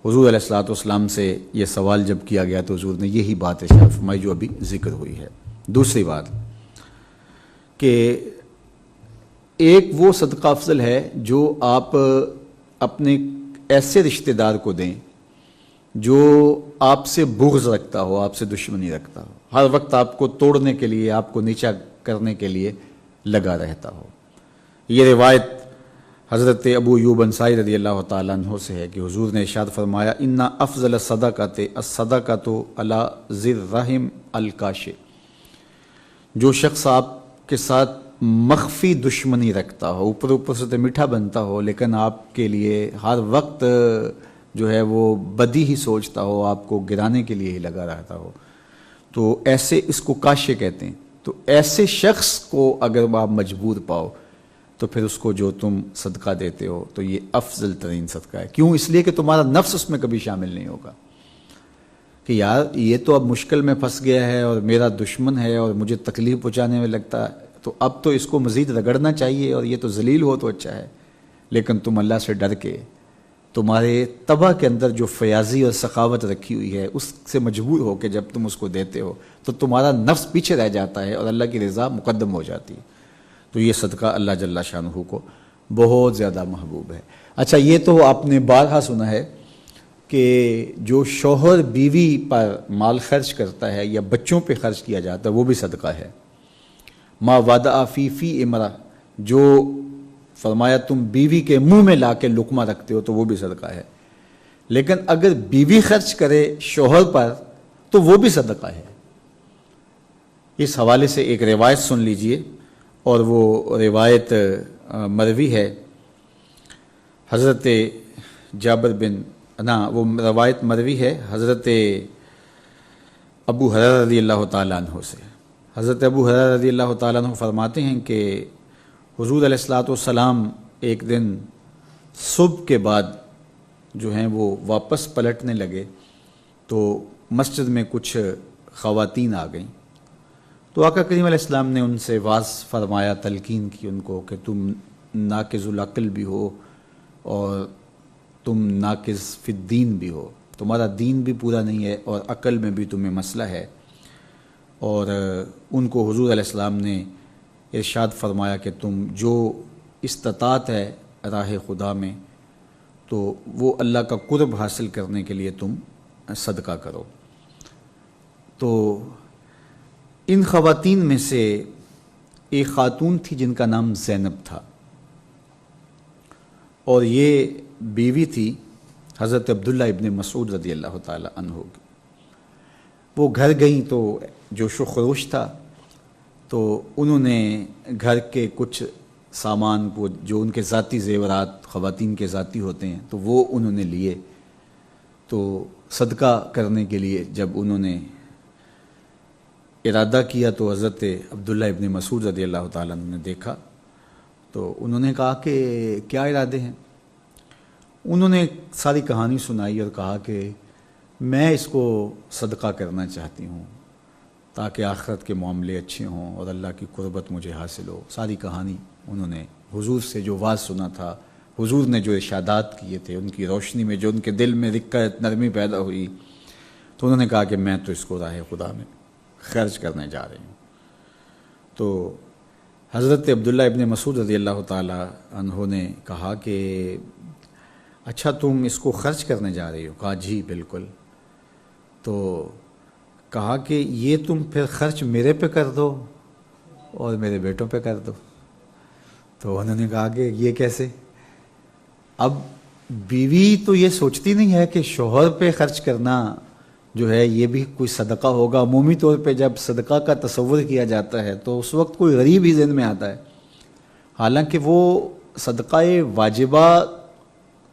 حضور علیہ الصلوۃ والسلام سے یہ سوال جب کیا گیا تو حضور نے یہی بات ارشاد فرمائی جو ابھی ذکر ہوئی ہے۔ دوسری بات کہ ایک وہ صدقہ افضل ہے جو آپ اپنے ایسے رشتہ دار کو دیں جو آپ سے بغض رکھتا ہو، آپ سے دشمنی رکھتا ہو، ہر وقت آپ کو توڑنے کے لیے، آپ کو نیچا کرنے کے لیے لگا رہتا ہو۔ یہ روایت حضرت ابو ایوب انصاری رضی اللہ تعالیٰ عنہ سے ہے کہ حضور نے ارشاد فرمایا ان افضل الصدقۃ الصدقۃ علی ذی الرحم الکاش، جو شخص آپ کے ساتھ مخفی دشمنی رکھتا ہو، اوپر سے تو میٹھا بنتا ہو لیکن آپ کے لیے ہر وقت جو ہے وہ بدی ہی سوچتا ہو، آپ کو گرانے کے لیے ہی لگا رہتا ہو، تو ایسے اس کو کاشے کہتے ہیں۔ تو ایسے شخص کو اگر آپ مجبور پاؤ تو پھر اس کو جو تم صدقہ دیتے ہو تو یہ افضل ترین صدقہ ہے۔ کیوں؟ اس لیے کہ تمہارا نفس اس میں کبھی شامل نہیں ہوگا کہ یار یہ تو اب مشکل میں پھنس گیا ہے اور میرا دشمن ہے اور مجھے تکلیف پہنچانے میں لگتا ہے، تو اب تو اس کو مزید رگڑنا چاہیے اور یہ تو ذلیل ہو تو اچھا ہے، لیکن تم اللہ سے ڈر کے تمہارے طبع کے اندر جو فیاضی اور سخاوت رکھی ہوئی ہے اس سے مجبور ہو کے جب تم اس کو دیتے ہو تو تمہارا نفس پیچھے رہ جاتا ہے اور اللہ کی رضا مقدم ہو جاتی ہے، تو یہ صدقہ اللہ جل شانہ کو بہت زیادہ محبوب ہے۔ اچھا، یہ تو آپ نے بارہا سنا ہے کہ جو شوہر بیوی پر مال خرچ کرتا ہے یا بچوں پہ خرچ کیا جاتا ہے وہ بھی صدقہ ہے۔ ما وضع فی امرأ، جو فرمایا تم بیوی کے منہ میں لا کے لقمہ رکھتے ہو تو وہ بھی صدقہ ہے، لیکن اگر بیوی خرچ کرے شوہر پر تو وہ بھی صدقہ ہے۔ اس حوالے سے ایک روایت سن لیجئے، اور وہ روایت مروی ہے حضرت جابر بن وہ روایت مروی ہے حضرت ابو ہریرہ رضی اللہ تعالیٰ عنہ سے۔ حضرت ابو ہریرہ رضی اللہ تعالیٰ عنہ فرماتے ہیں کہ حضور علیہ الصلوۃ والسلام ایک دن صبح کے بعد جو ہیں وہ واپس پلٹنے لگے تو مسجد میں کچھ خواتین آ گئیں، تو آقا کریم علیہ السلام نے ان سے واض فرمایا، تلقین کی ان کو کہ تم ناقض العقل بھی ہو اور تم ناقض فی الدین بھی ہو، تمہارا دین بھی پورا نہیں ہے اور عقل میں بھی تمہیں مسئلہ ہے۔ اور ان کو حضور علیہ السلام نے ارشاد فرمایا کہ تم جو استطاعت ہے راہ خدا میں تو وہ اللہ کا قرب حاصل کرنے کے لیے تم صدقہ کرو۔ تو ان خواتین میں سے ایک خاتون تھی جن کا نام زینب تھا، اور یہ بیوی تھی حضرت عبداللہ ابن مسعود رضی اللہ تعالی عنہ کی۔ وہ گھر گئیں تو جوش و خروش تھا، تو انہوں نے گھر کے کچھ سامان کو جو ان کے ذاتی زیورات خواتین کے ذاتی ہوتے ہیں تو وہ انہوں نے لیے، تو صدقہ کرنے کے لیے جب انہوں نے ارادہ کیا تو حضرت عبداللہ ابن مسعود رضی اللہ تعالیٰ عنہ نے دیکھا، تو انہوں نے کہا کہ کیا ارادے ہیں؟ انہوں نے ساری کہانی سنائی اور کہا کہ میں اس کو صدقہ کرنا چاہتی ہوں تاکہ آخرت کے معاملے اچھے ہوں اور اللہ کی قربت مجھے حاصل ہو۔ ساری کہانی انہوں نے حضور سے جو واعظ سنا تھا، حضور نے جو ارشادات کیے تھے، ان کی روشنی میں جو ان کے دل میں رقت نرمی پیدا ہوئی، تو انہوں نے کہا کہ میں تو اس کو راہ خدا میں خرچ کرنے جا رہی ہوں۔ تو حضرت عبداللہ ابن مسعود رضی اللہ تعالی عنہ نے کہا کہ اچھا تم اس کو خرچ کرنے جا رہی ہو؟ کہا جی بالکل۔ تو کہا کہ یہ تم پھر خرچ میرے پہ کر دو اور میرے بیٹوں پہ کر دو۔ تو انہوں نے کہا کہ یہ کیسے؟ اب بیوی تو یہ سوچتی نہیں ہے کہ شوہر پہ خرچ کرنا جو ہے یہ بھی کوئی صدقہ ہوگا۔ عمومی طور پہ جب صدقہ کا تصور کیا جاتا ہے تو اس وقت کوئی غریب ہی ذہن میں آتا ہے، حالانکہ وہ صدقہ واجبہ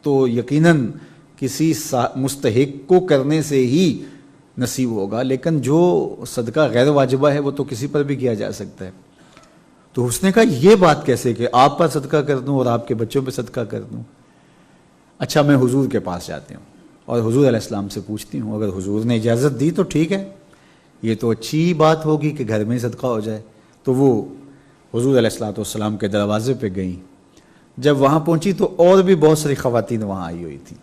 تو یقیناً کسی مستحق کو کرنے سے ہی نصیب ہوگا، لیکن جو صدقہ غیر واجبہ ہے وہ تو کسی پر بھی کیا جا سکتا ہے۔ تو اس نے کہا یہ بات کیسے کہ آپ پر صدقہ کر دوں اور آپ کے بچوں پہ صدقہ کر دوں؟ اچھا میں حضور کے پاس جاتی ہوں اور حضور علیہ السلام سے پوچھتی ہوں، اگر حضور نے اجازت دی تو ٹھیک ہے، یہ تو اچھی بات ہوگی کہ گھر میں صدقہ ہو جائے۔ تو وہ حضور علیہ السلام کے دروازے پہ گئیں۔ جب وہاں پہنچی تو اور بھی بہت ساری خواتین وہاں آئی ہوئی تھیں۔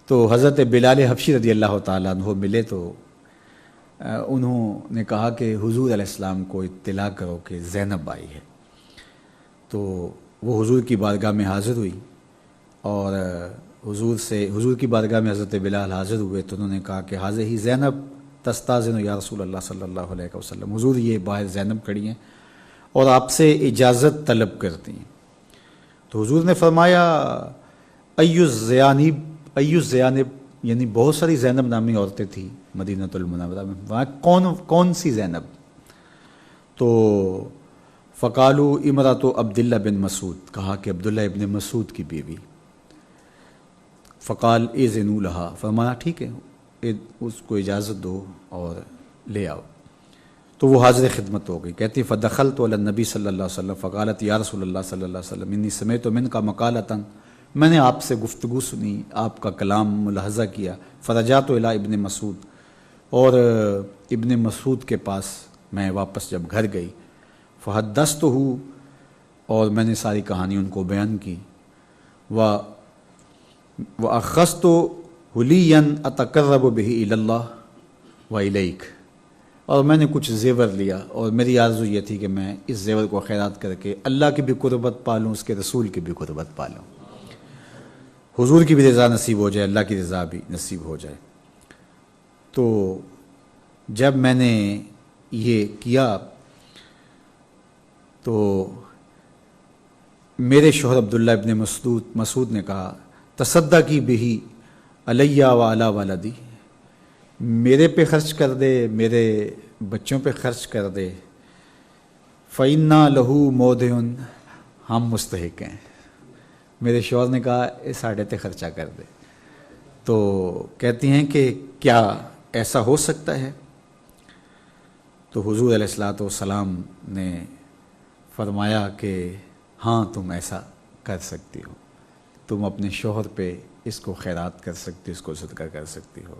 تو حضرت بلال حبشی رضی اللہ تعالیٰ عنہ ملے تو انہوں نے کہا کہ حضور علیہ السلام کو اطلاع کرو کہ زینب آئی ہے۔ تو وہ حضور کی بارگاہ میں حاضر ہوئی اور حضور کی بارگاہ میں حضرت بلال حاضر ہوئے تو انہوں نے کہا کہ حاضر زینب تستاذن یا رسول اللہ صلی اللہ علیہ وسلم، حضور یہ باہر زینب کھڑی ہیں اور آپ سے اجازت طلب کرتی ہیں۔ تو حضور نے فرمایا ایو زینب، یعنی بہت ساری زینب نامی عورتیں تھیں مدینہ المنورہ میں، وہاں کون سی زینب؟ تو فقالو امرات عبداللہ بن مسعود، کہا کہ عبداللہ ابن مسعود کی بیوی۔ فقال اذنوا لہا، فرمایا ٹھیک ہے اس کو اجازت دو اور لے آؤ۔ تو وہ حاضر خدمت ہو گئی، کہتی فدخلت علی النبی صلی اللہ علیہ وسلم فقالت یا رسول اللہ صلی اللہ علیہ وسلم انی سمعت منک مقالۃ، میں نے آپ سے گفتگو سنی، آپ کا کلام ملاحظہ کیا۔ فرجعت الی ابن مسعود، اور ابن مسعود کے پاس میں واپس جب گھر گئی، فحدثتہ، اور میں نے ساری کہانی ان کو بیان کی، وَأَخَذْتُ حُلِيًّا أَتَقَرَّبُ بِهِ إِلَى اللَّهِ وَإِلَيْكَ، اور میں نے کچھ زیور لیا اور میری آرزو یہ تھی کہ میں اس زیور کو خیرات کر کے اللہ کی بھی قربت پالوں، اس کے رسول کی بھی قربت پالوں، حضور کی بھی رضا نصیب ہو جائے، اللہ کی رضا بھی نصیب ہو جائے۔ تو جب میں نے یہ کیا تو میرے شوہر عبداللہ ابن مسعود نے کہا تصدقی بہی علیہ وعلی ولدی، میرے پہ خرچ کر دے، میرے بچوں پہ خرچ کر دے، فَإِنَّا لَهُ مَوْدِعٌ، ہم مستحق ہیں۔ میرے شوہر نے کہا ساڑھے تے خرچہ کر دے۔ تو کہتی ہیں کہ کیا ایسا ہو سکتا ہے؟ تو حضور علیہ السلام نے فرمایا کہ ہاں تم ایسا کر سکتی ہو، تم اپنے شوہر پہ اس کو خیرات کر سکتی، اس کو صدقہ کر سکتی ہو۔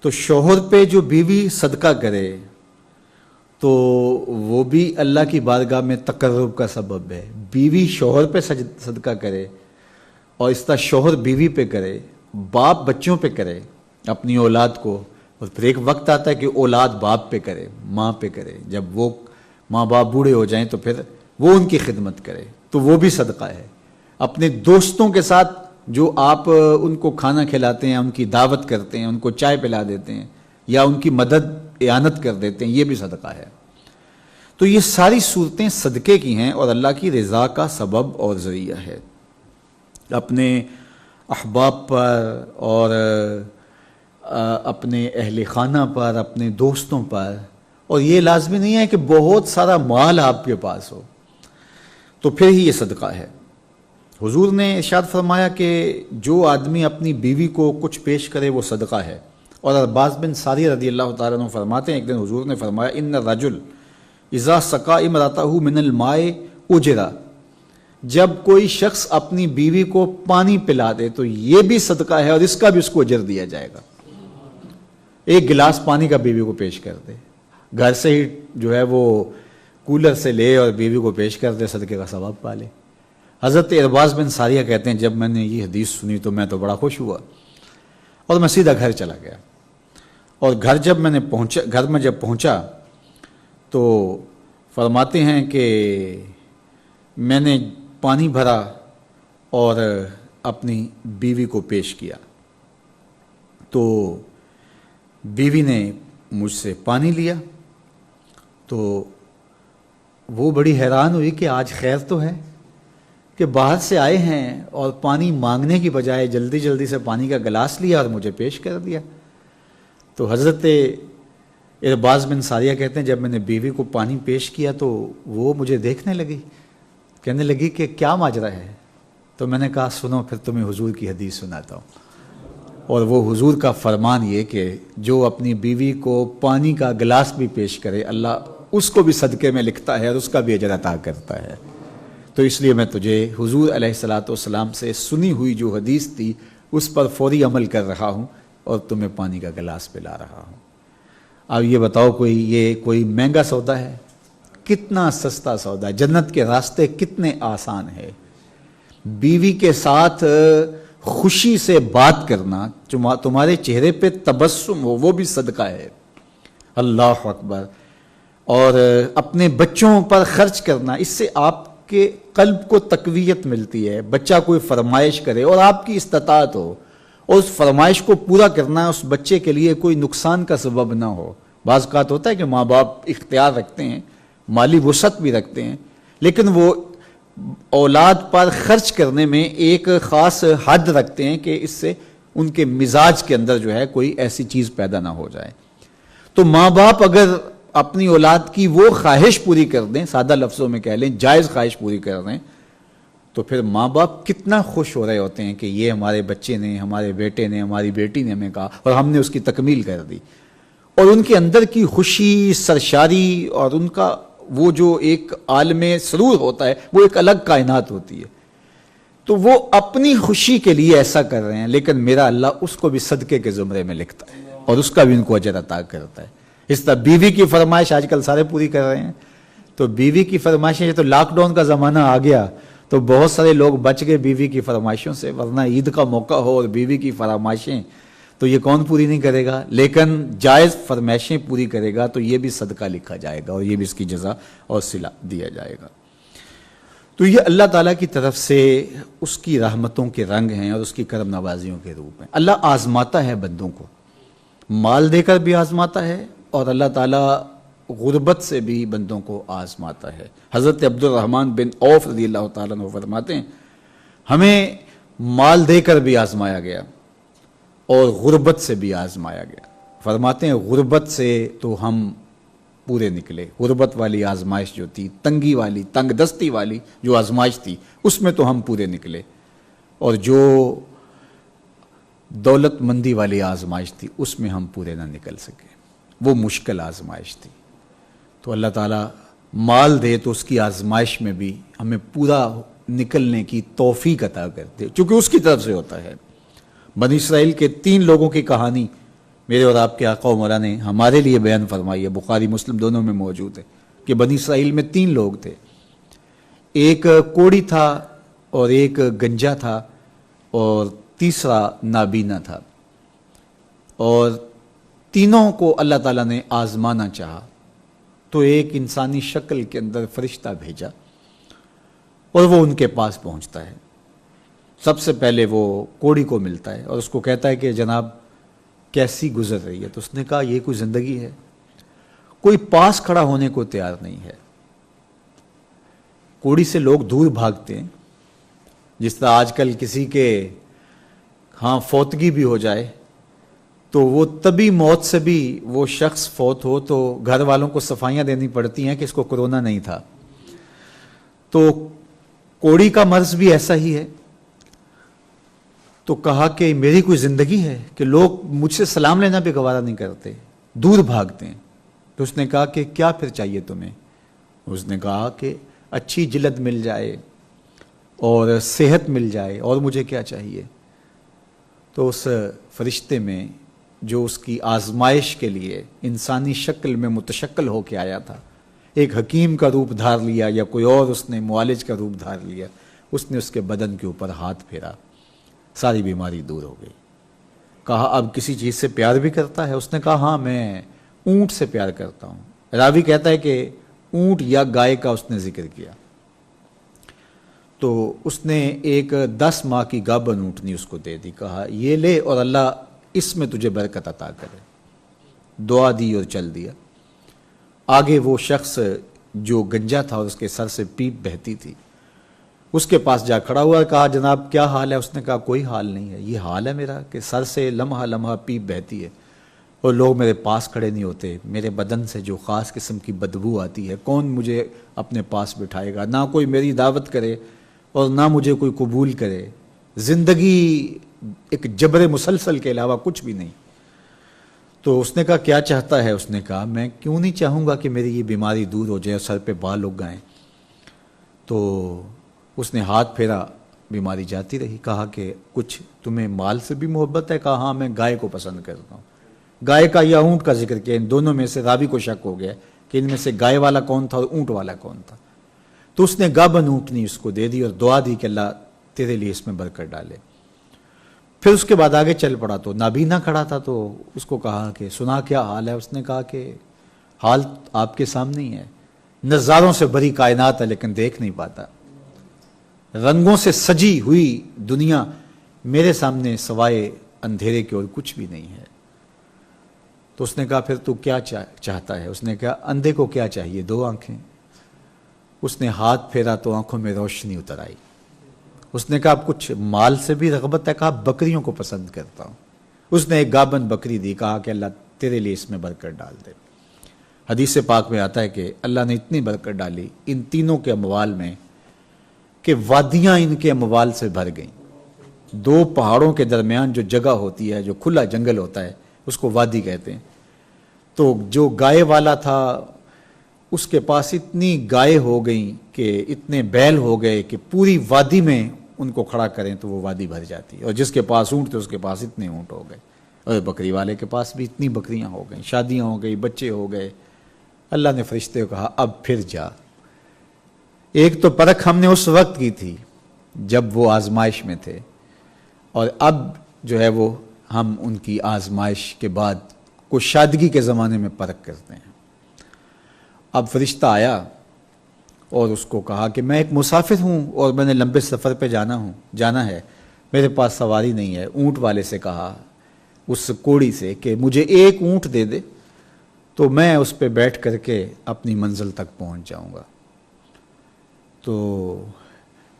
تو شوہر پہ جو بیوی صدقہ کرے تو وہ بھی اللہ کی بارگاہ میں تقرب کا سبب ہے۔ بیوی شوہر پہ صدقہ کرے اور اس طرح شوہر بیوی پہ کرے، باپ بچوں پہ کرے، اپنی اولاد کو، اور پھر ایک وقت آتا ہے کہ اولاد باپ پہ کرے، ماں پہ کرے، جب وہ ماں باپ بوڑھے ہو جائیں تو پھر وہ ان کی خدمت کرے، تو وہ بھی صدقہ ہے۔ اپنے دوستوں کے ساتھ جو آپ ان کو کھانا کھلاتے ہیں، ان کی دعوت کرتے ہیں، ان کو چائے پلا دیتے ہیں یا ان کی مدد اعانت کر دیتے ہیں، یہ بھی صدقہ ہے۔ تو یہ ساری صورتیں صدقے کی ہیں اور اللہ کی رضا کا سبب اور ذریعہ ہے۔ اپنے احباب پر اور اپنے اہل خانہ پر، اپنے دوستوں پر، اور یہ لازمی نہیں ہے کہ بہت سارا مال آپ کے پاس ہو تو پھر ہی یہ صدقہ ہے۔ حضور نے ارشاد فرمایا کہ جو آدمی اپنی بیوی کو کچھ پیش کرے وہ صدقہ ہے۔ اور عباس بن ساری رضی اللہ تعالیٰ عنہ فرماتے ہیں ایک دن حضور نے فرمایا ان الرجل اذا سقا امرأتہ من الماء اجرا، جب کوئی شخص اپنی بیوی کو پانی پلا دے تو یہ بھی صدقہ ہے اور اس کا بھی اس کو اجر دیا جائے گا. ایک گلاس پانی کا بیوی کو پیش کر دے, گھر سے ہی جو ہے وہ کولر سے لے اور بیوی کو پیش کر دے, صدقے کا ثواب پا لے. حضرت ارباز بن ساریہ کہتے ہیں جب میں نے یہ حدیث سنی تو میں تو بڑا خوش ہوا اور میں سیدھا گھر چلا گیا. اور گھر میں جب پہنچا تو فرماتے ہیں کہ میں نے پانی بھرا اور اپنی بیوی کو پیش کیا تو بیوی نے مجھ سے پانی لیا تو وہ بڑی حیران ہوئی کہ آج خیر تو ہے کہ باہر سے آئے ہیں اور پانی مانگنے کی بجائے جلدی جلدی سے پانی کا گلاس لیا اور مجھے پیش کر دیا. تو حضرت ارباز بن ساریہ کہتے ہیں جب میں نے بیوی کو پانی پیش کیا تو وہ مجھے دیکھنے لگی, کہنے لگی کہ کیا ماجرا ہے. تو میں نے کہا سنو پھر تمہیں حضور کی حدیث سناتا ہوں. اور وہ حضور کا فرمان یہ کہ جو اپنی بیوی کو پانی کا گلاس بھی پیش کرے اللہ اس کو بھی صدقے میں لکھتا ہے اور اس کا بھی اجر عطا کرتا ہے. تو اس لیے میں تجھے حضور علیہ الصلاۃ والسلام سے سنی ہوئی جو حدیث تھی اس پر فوری عمل کر رہا ہوں اور تمہیں پانی کا گلاس پلا رہا ہوں. اب یہ بتاؤ کوئی مہنگا سودا ہے؟ کتنا سستا سودا ہے. جنت کے راستے کتنے آسان ہے. بیوی کے ساتھ خوشی سے بات کرنا, تمہارے چہرے پہ تبسم ہو, وہ بھی صدقہ ہے. اللہ اکبر. اور اپنے بچوں پر خرچ کرنا, اس سے آپ کے قلب کو تقویت ملتی ہے. بچہ کوئی فرمائش کرے اور آپ کی استطاعت ہو اور اس فرمائش کو پورا کرنا اس بچے کے لیے کوئی نقصان کا سبب نہ ہو. بعض اوقات ہوتا ہے کہ ماں باپ اختیار رکھتے ہیں, مالی وسعت بھی رکھتے ہیں, لیکن وہ اولاد پر خرچ کرنے میں ایک خاص حد رکھتے ہیں کہ اس سے ان کے مزاج کے اندر جو ہے کوئی ایسی چیز پیدا نہ ہو جائے. تو ماں باپ اگر اپنی اولاد کی وہ خواہش پوری کر دیں, سادہ لفظوں میں کہہ لیں جائز خواہش پوری کر دیں, تو پھر ماں باپ کتنا خوش ہو رہے ہوتے ہیں کہ یہ ہمارے بچے نے, ہمارے بیٹے نے, ہماری بیٹی نے ہمیں کہا اور ہم نے اس کی تکمیل کر دی. اور ان کے اندر کی خوشی, سرشاری اور ان کا وہ جو ایک عالم سرور ہوتا ہے وہ ایک الگ کائنات ہوتی ہے. تو وہ اپنی خوشی کے لیے ایسا کر رہے ہیں, لیکن میرا اللہ اس کو بھی صدقے کے زمرے میں لکھتا ہے اور اس کا بھی ان کو اجر عطا کرتا ہے. اس طرح بیوی کی فرمائش آج کل سارے پوری کر رہے ہیں. تو بیوی کی فرمائشیں, یہ تو لاک ڈاؤن کا زمانہ آ گیا تو بہت سارے لوگ بچ گئے بیوی کی فرمائشوں سے, ورنہ عید کا موقع ہو اور بیوی کی فرمائشیں تو یہ کون پوری نہیں کرے گا. لیکن جائز فرمائشیں پوری کرے گا تو یہ بھی صدقہ لکھا جائے گا اور یہ بھی اس کی جزا اور صلہ دیا جائے گا. تو یہ اللہ تعالیٰ کی طرف سے اس کی رحمتوں کے رنگ ہیں اور اس کی کرم نوازیوں کے روپ ہیں. اللہ آزماتا ہے بندوں کو, مال دے کر بھی آزماتا ہے اور اللہ تعالیٰ غربت سے بھی بندوں کو آزماتا ہے. حضرت عبد الرحمن بن عوف رضی اللہ تعالیٰ عنہ فرماتے ہیں ہمیں مال دے کر بھی آزمایا گیا اور غربت سے بھی آزمایا گیا. فرماتے ہیں غربت سے تو ہم پورے نکلے. غربت والی آزمائش جو تھی, تنگی والی, تنگ دستی والی جو آزمائش تھی, اس میں تو ہم پورے نکلے. اور جو دولت مندی والی آزمائش تھی اس میں ہم پورے نہ نکل سکے, وہ مشکل آزمائش تھی. تو اللہ تعالیٰ مال دے تو اس کی آزمائش میں بھی ہمیں پورا نکلنے کی توفیق عطا کرتے, چونکہ اس کی طرف سے ہوتا ہے. بنی اسرائیل کے 3 لوگوں کی کہانی میرے اور آپ کے آقا و مولا نے ہمارے لیے بیان فرمائی ہے, بخاری مسلم دونوں میں موجود ہے کہ بنی اسرائیل میں 3 لوگ تھے. ایک کوڑی تھا اور ایک گنجا تھا اور تیسرا نابینا تھا. اور تینوں کو اللہ تعالیٰ نے آزمانا چاہا تو ایک انسانی شکل کے اندر فرشتہ بھیجا اور وہ ان کے پاس پہنچتا ہے. سب سے پہلے وہ کوڑی کو ملتا ہے اور اس کو کہتا ہے کہ جناب کیسی گزر رہی ہے. تو اس نے کہا یہ کوئی زندگی ہے, کوئی پاس کھڑا ہونے کو تیار نہیں ہے. کوڑی سے لوگ دور بھاگتے ہیں, جس طرح آج کل کسی کے فوتگی بھی ہو جائے تو وہ طبی موت سے بھی وہ شخص فوت ہو تو گھر والوں کو صفائیاں دینی پڑتی ہیں کہ اس کو کرونا نہیں تھا. تو کوڑی کا مرض بھی ایسا ہی ہے. تو کہا کہ میری کوئی زندگی ہے کہ لوگ مجھ سے سلام لینا بھی گوارا نہیں کرتے, دور بھاگتے ہیں. تو اس نے کہا کہ کیا پھر چاہیے تمہیں؟ اس نے کہا کہ اچھی جلد مل جائے, اور صحت مل جائے، اور مجھے کیا چاہیے؟ تو اس فرشتے میں جو اس کی آزمائش کے لیے انسانی شکل میں متشکل ہو کے آیا تھا، ایک حکیم کا روپ دھار لیا یا کوئی اور اس نے معالج کا روپ دھار لیا، اس نے اس کے بدن کے اوپر ہاتھ پھیرا، ساری بیماری دور ہو گئی۔ کہا اب کسی چیز سے پیار بھی کرتا ہے؟ اس نے کہا ہاں میں اونٹ سے پیار کرتا ہوں۔ راوی کہتا ہے کہ اونٹ یا گائے کا اس نے ذکر کیا، تو اس نے ایک 10 ماہ کی گابن اونٹنی اس کو دے دی، کہا یہ لے اور اللہ اس میں تجھے برکت عطا کرے۔ دعا دی اور چل دیا۔ آگے وہ شخص جو گنجا تھا اور اس کے سر سے پیپ بہتی تھی، اس کے پاس جا کھڑا ہوا، کہا جناب کیا حال ہے؟ اس نے کہا کوئی حال نہیں ہے، یہ حال ہے میرا کہ سر سے لمحہ لمحہ پیپ بہتی ہے اور لوگ میرے پاس کھڑے نہیں ہوتے، میرے بدن سے جو خاص قسم کی بدبو آتی ہے، کون مجھے اپنے پاس بٹھائے گا؟ نہ کوئی میری دعوت کرے اور نہ مجھے کوئی قبول کرے، زندگی ایک جبر مسلسل کے علاوہ کچھ بھی نہیں۔ تو اس نے کہا کیا چاہتا ہے؟ اس نے کہا میں کیوں نہیں چاہوں گا کہ میری یہ بیماری دور ہو جائے اور سر پہ بال اگ آئیں۔ تو اس نے ہاتھ پھیرا، بیماری جاتی رہی۔ کہا کہ کچھ تمہیں مال سے بھی محبت ہے؟ کہا ہاں میں گائے کو پسند کرتا ہوں۔ گائے کا یا اونٹ کا ذکر کیا، ان دونوں میں سے راوی کو شک ہو گیا کہ ان میں سے گائے والا کون تھا اور اونٹ والا کون تھا۔ تو اس نے گابن اونٹنی اس کو دے دی اور دعا دی کہ اللہ تیرے لیے اس میں برکت ڈالے۔ پھر اس کے بعد آگے چل پڑا تو نابینا کھڑا تھا، تو اس کو کہا کہ سنا کیا حال ہے؟ اس نے کہا کہ حال آپ کے سامنے ہی ہے، نظاروں سے بھری کائنات ہے لیکن دیکھ نہیں پاتا، رنگوں سے سجی ہوئی دنیا میرے سامنے سوائے اندھیرے کے اور کچھ بھی نہیں ہے۔ تو اس نے کہا پھر تو کیا چاہتا ہے؟ اس نے کہا اندھے کو کیا چاہیے؟ 2 آنکھیں۔ اس نے ہاتھ پھیرا تو آنکھوں میں روشنی اتر آئی۔ اس نے کہا اب کچھ مال سے بھی رغبت ہے؟ کہا بکریوں کو پسند کرتا ہوں۔ اس نے ایک گابن بکری دی، کہا کہ اللہ تیرے لیے اس میں برکت ڈال دے۔ حدیث پاک میں آتا ہے کہ اللہ نے اتنی برکت ڈالی ان تینوں کے اموال میں کہ وادیاں ان کے اموال سے بھر گئیں۔ 2 پہاڑوں کے درمیان جو جگہ ہوتی ہے، جو کھلا جنگل ہوتا ہے، اس کو وادی کہتے ہیں۔ تو جو گائے والا تھا اس کے پاس اتنی گائے ہو گئیں کہ اتنے بیل ہو گئے کہ پوری وادی میں ان کو کھڑا کریں تو وہ وادی بھر جاتی ہے، اور جس کے پاس اونٹ تھے اس کے پاس اتنے اونٹ ہو گئے، اور بکری والے کے پاس بھی اتنی بکریاں ہو گئیں، شادیاں ہو گئی، بچے ہو گئے۔ اللہ نے فرشتے کو کہا اب پھر جا۔ ایک تو پرکھ ہم نے اس وقت کی تھی جب وہ آزمائش میں تھے، اور اب جو ہے وہ ہم ان کی آزمائش کے بعد کشادگی کے زمانے میں پرکھ کرتے ہیں۔ اب فرشتہ آیا اور اس کو کہا کہ میں ایک مسافر ہوں اور میں نے لمبے سفر پہ جانا ہے، میرے پاس سواری نہیں ہے۔ اونٹ والے سے کہا، اس کوڑی سے، کہ مجھے ایک اونٹ دے دے تو میں اس پہ بیٹھ کر کے اپنی منزل تک پہنچ جاؤں گا۔ تو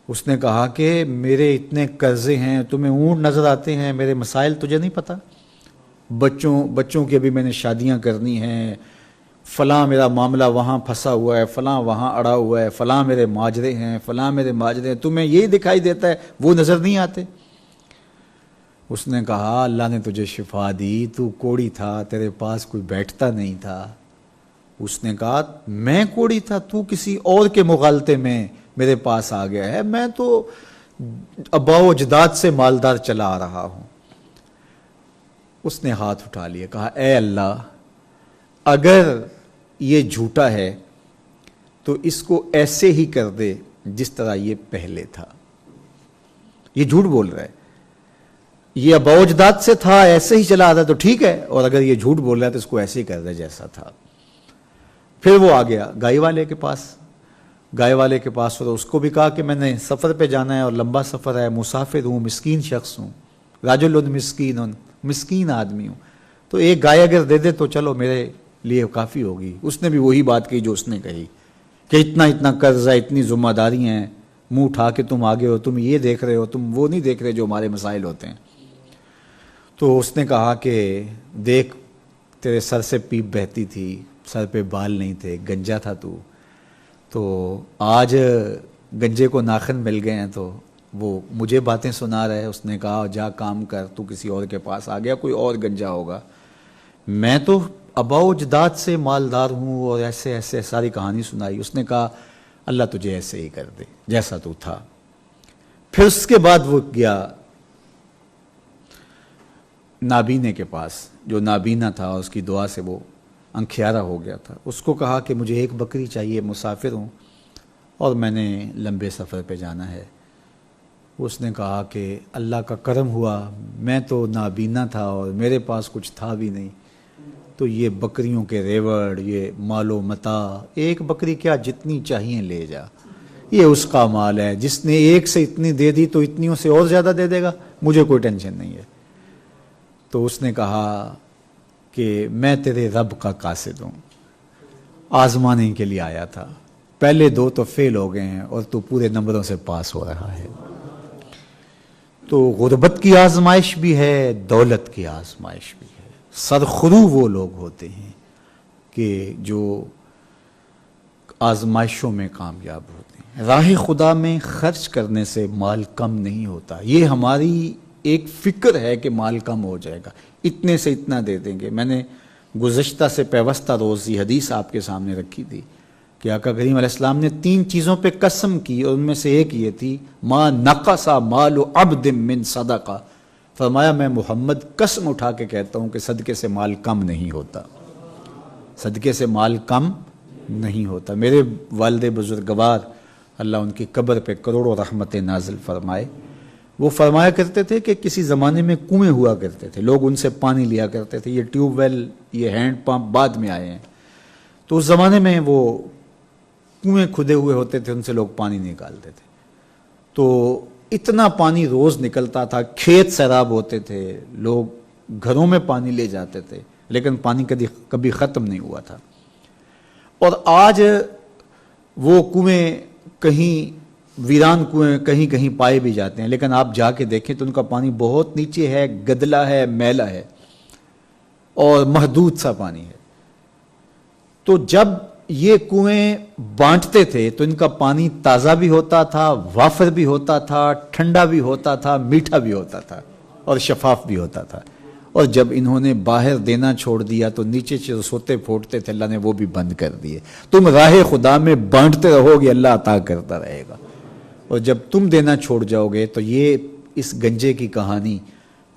اس نے کہا کہ میرے اتنے قرضے ہیں، تمہیں اونٹ نظر آتے ہیں، میرے مسائل تجھے نہیں پتہ؟ بچوں کی ابھی میں نے شادیاں کرنی ہیں، فلاں میرا معاملہ وہاں پھنسا ہوا ہے، فلاں وہاں اڑا ہوا ہے، فلاں میرے ماجرے ہیں، فلاں میرے ماجرے ہیں، تمہیں یہی دکھائی دیتا ہے، وہ نظر نہیں آتے؟ اس نے کہا اللہ نے تجھے شفا دی، تو کوڑی تھا، تیرے پاس کوئی بیٹھتا نہیں تھا۔ اس نے کہا میں کوڑی تھا، تو کسی اور کے مغالطے میں میرے پاس آ گیا ہے، میں تو آباء و اجداد سے مالدار چلا آ رہا ہوں۔ اس نے ہاتھ اٹھا لیا، کہا اے اللہ اگر یہ جھوٹا ہے تو اس کو ایسے ہی کر دے جس طرح یہ پہلے تھا۔ یہ جھوٹ بول رہا ہے، یہ آباء و اجداد سے تھا، ایسے ہی چلا آتا تو ٹھیک ہے، اور اگر یہ جھوٹ بول رہا ہے تو اس کو ایسے ہی کر دے جیسا تھا۔ پھر وہ آ گیا گائے والے کے پاس، اور اس کو بھی کہا کہ میں نے سفر پہ جانا ہے اور لمبا سفر ہے، مسافر ہوں، مسکین شخص ہوں، رجل مسکین آدمی ہوں، تو ایک گائے اگر دے دے تو چلو میرے لیے کافی ہوگی۔ اس نے بھی وہی بات کہی جو اس نے کہی کہ اتنا قرضہ، اتنی ذمہ داری ہیں، منہ اٹھا کے تم آگے ہو، تم یہ دیکھ رہے ہو، تم وہ نہیں دیکھ رہے جو ہمارے مسائل ہوتے ہیں۔ تو اس نے کہا کہ دیکھ تیرے سر سے پیپ بہتی تھی، سر پہ بال نہیں تھے، گنجا تھا تو آج گنجے کو ناخن مل گئے ہیں تو وہ مجھے باتیں سنا رہا ہے۔ اس نے کہا جا کام کر، تو کسی اور کے پاس آ گیا، کوئی اور گنجا ہوگا، میں تو آباء و اجداد سے مالدار ہوں، اور ایسے ساری کہانی سنائی۔ اس نے کہا اللہ تجھے ایسے ہی کر دے جیسا تو تھا۔ پھر اس کے بعد وہ گیا نابینے کے پاس، جو نابینا تھا، اور اس کی دعا سے وہ انکھیارا ہو گیا تھا. اس کو کہا کہ مجھے ایک بکری چاہیے، مسافر ہوں اور میں نے لمبے سفر پہ جانا ہے. اس نے کہا کہ اللہ کا کرم ہوا، میں تو نابینا تھا اور میرے پاس کچھ تھا بھی نہیں، تو یہ بکریوں کے ریوڑ، یہ مال و متاع، ایک بکری کیا جتنی چاہیے لے جا، یہ اس کا مال ہے، جس نے ایک سے اتنی دے دی تو اتنیوں سے اور زیادہ دے دے گا، مجھے کوئی ٹینشن نہیں ہے. تو اس نے کہا کہ میں تیرے رب کا قاصد ہوں، آزمانے کے لیے آیا تھا، پہلے 2 تو فیل ہو گئے ہیں اور تو پورے نمبروں سے پاس ہو رہا ہے. تو غربت کی آزمائش بھی ہے، دولت کی آزمائش بھی ہے. سرخرو وہ لوگ ہوتے ہیں کہ جو آزمائشوں میں کامیاب ہوتے ہیں. راہ خدا میں خرچ کرنے سے مال کم نہیں ہوتا. یہ ہماری ایک فکر ہے کہ مال کم ہو جائے گا، اتنے سے اتنا دے دیں گے. میں نے گزشتہ سے پیوستہ روز یہ حدیث آپ کے سامنے رکھی تھی کہ آقا کریم علیہ السلام نے 3 چیزوں پہ قسم کی، اور ان میں سے ایک یہ تھی ما نقص مال عبد من صدقہ. فرمایا میں محمد قسم اٹھا کے کہتا ہوں کہ صدقے سے مال کم نہیں ہوتا، صدقے سے مال کم نہیں ہوتا. میرے والد بزرگوار اللہ ان کی قبر پہ کروڑوں رحمتیں نازل فرمائے، وہ فرمایا کرتے تھے کہ کسی زمانے میں کنویں ہوا کرتے تھے، لوگ ان سے پانی لیا کرتے تھے. یہ ٹیوب ویل، یہ ہینڈ پمپ بعد میں آئے ہیں. تو اس زمانے میں وہ کنویں کھدے ہوئے ہوتے تھے، ان سے لوگ پانی نکالتے تھے. تو اتنا پانی روز نکلتا تھا، کھیت سیراب ہوتے تھے، لوگ گھروں میں پانی لے جاتے تھے، لیکن پانی کبھی ختم نہیں ہوا تھا. اور آج وہ کنویں کہیں ویران کنویں کہیں کہیں پائے بھی جاتے ہیں، لیکن آپ جا کے دیکھیں تو ان کا پانی بہت نیچے ہے، گدلا ہے، میلا ہے اور محدود سا پانی ہے. تو جب یہ کنویں بانٹتے تھے تو ان کا پانی تازہ بھی ہوتا تھا، وافر بھی ہوتا تھا، ٹھنڈا بھی ہوتا تھا، میٹھا بھی ہوتا تھا اور شفاف بھی ہوتا تھا. اور جب انہوں نے باہر دینا چھوڑ دیا تو نیچے سے سوتے پھوٹتے تھے، اللہ نے وہ بھی بند کر دیے. تم راہ خدا میں بانٹتے رہو گے، اللہ عطا کرتا رہے گا. اور جب تم دینا چھوڑ جاؤ گے تو یہ اس گنجے کی کہانی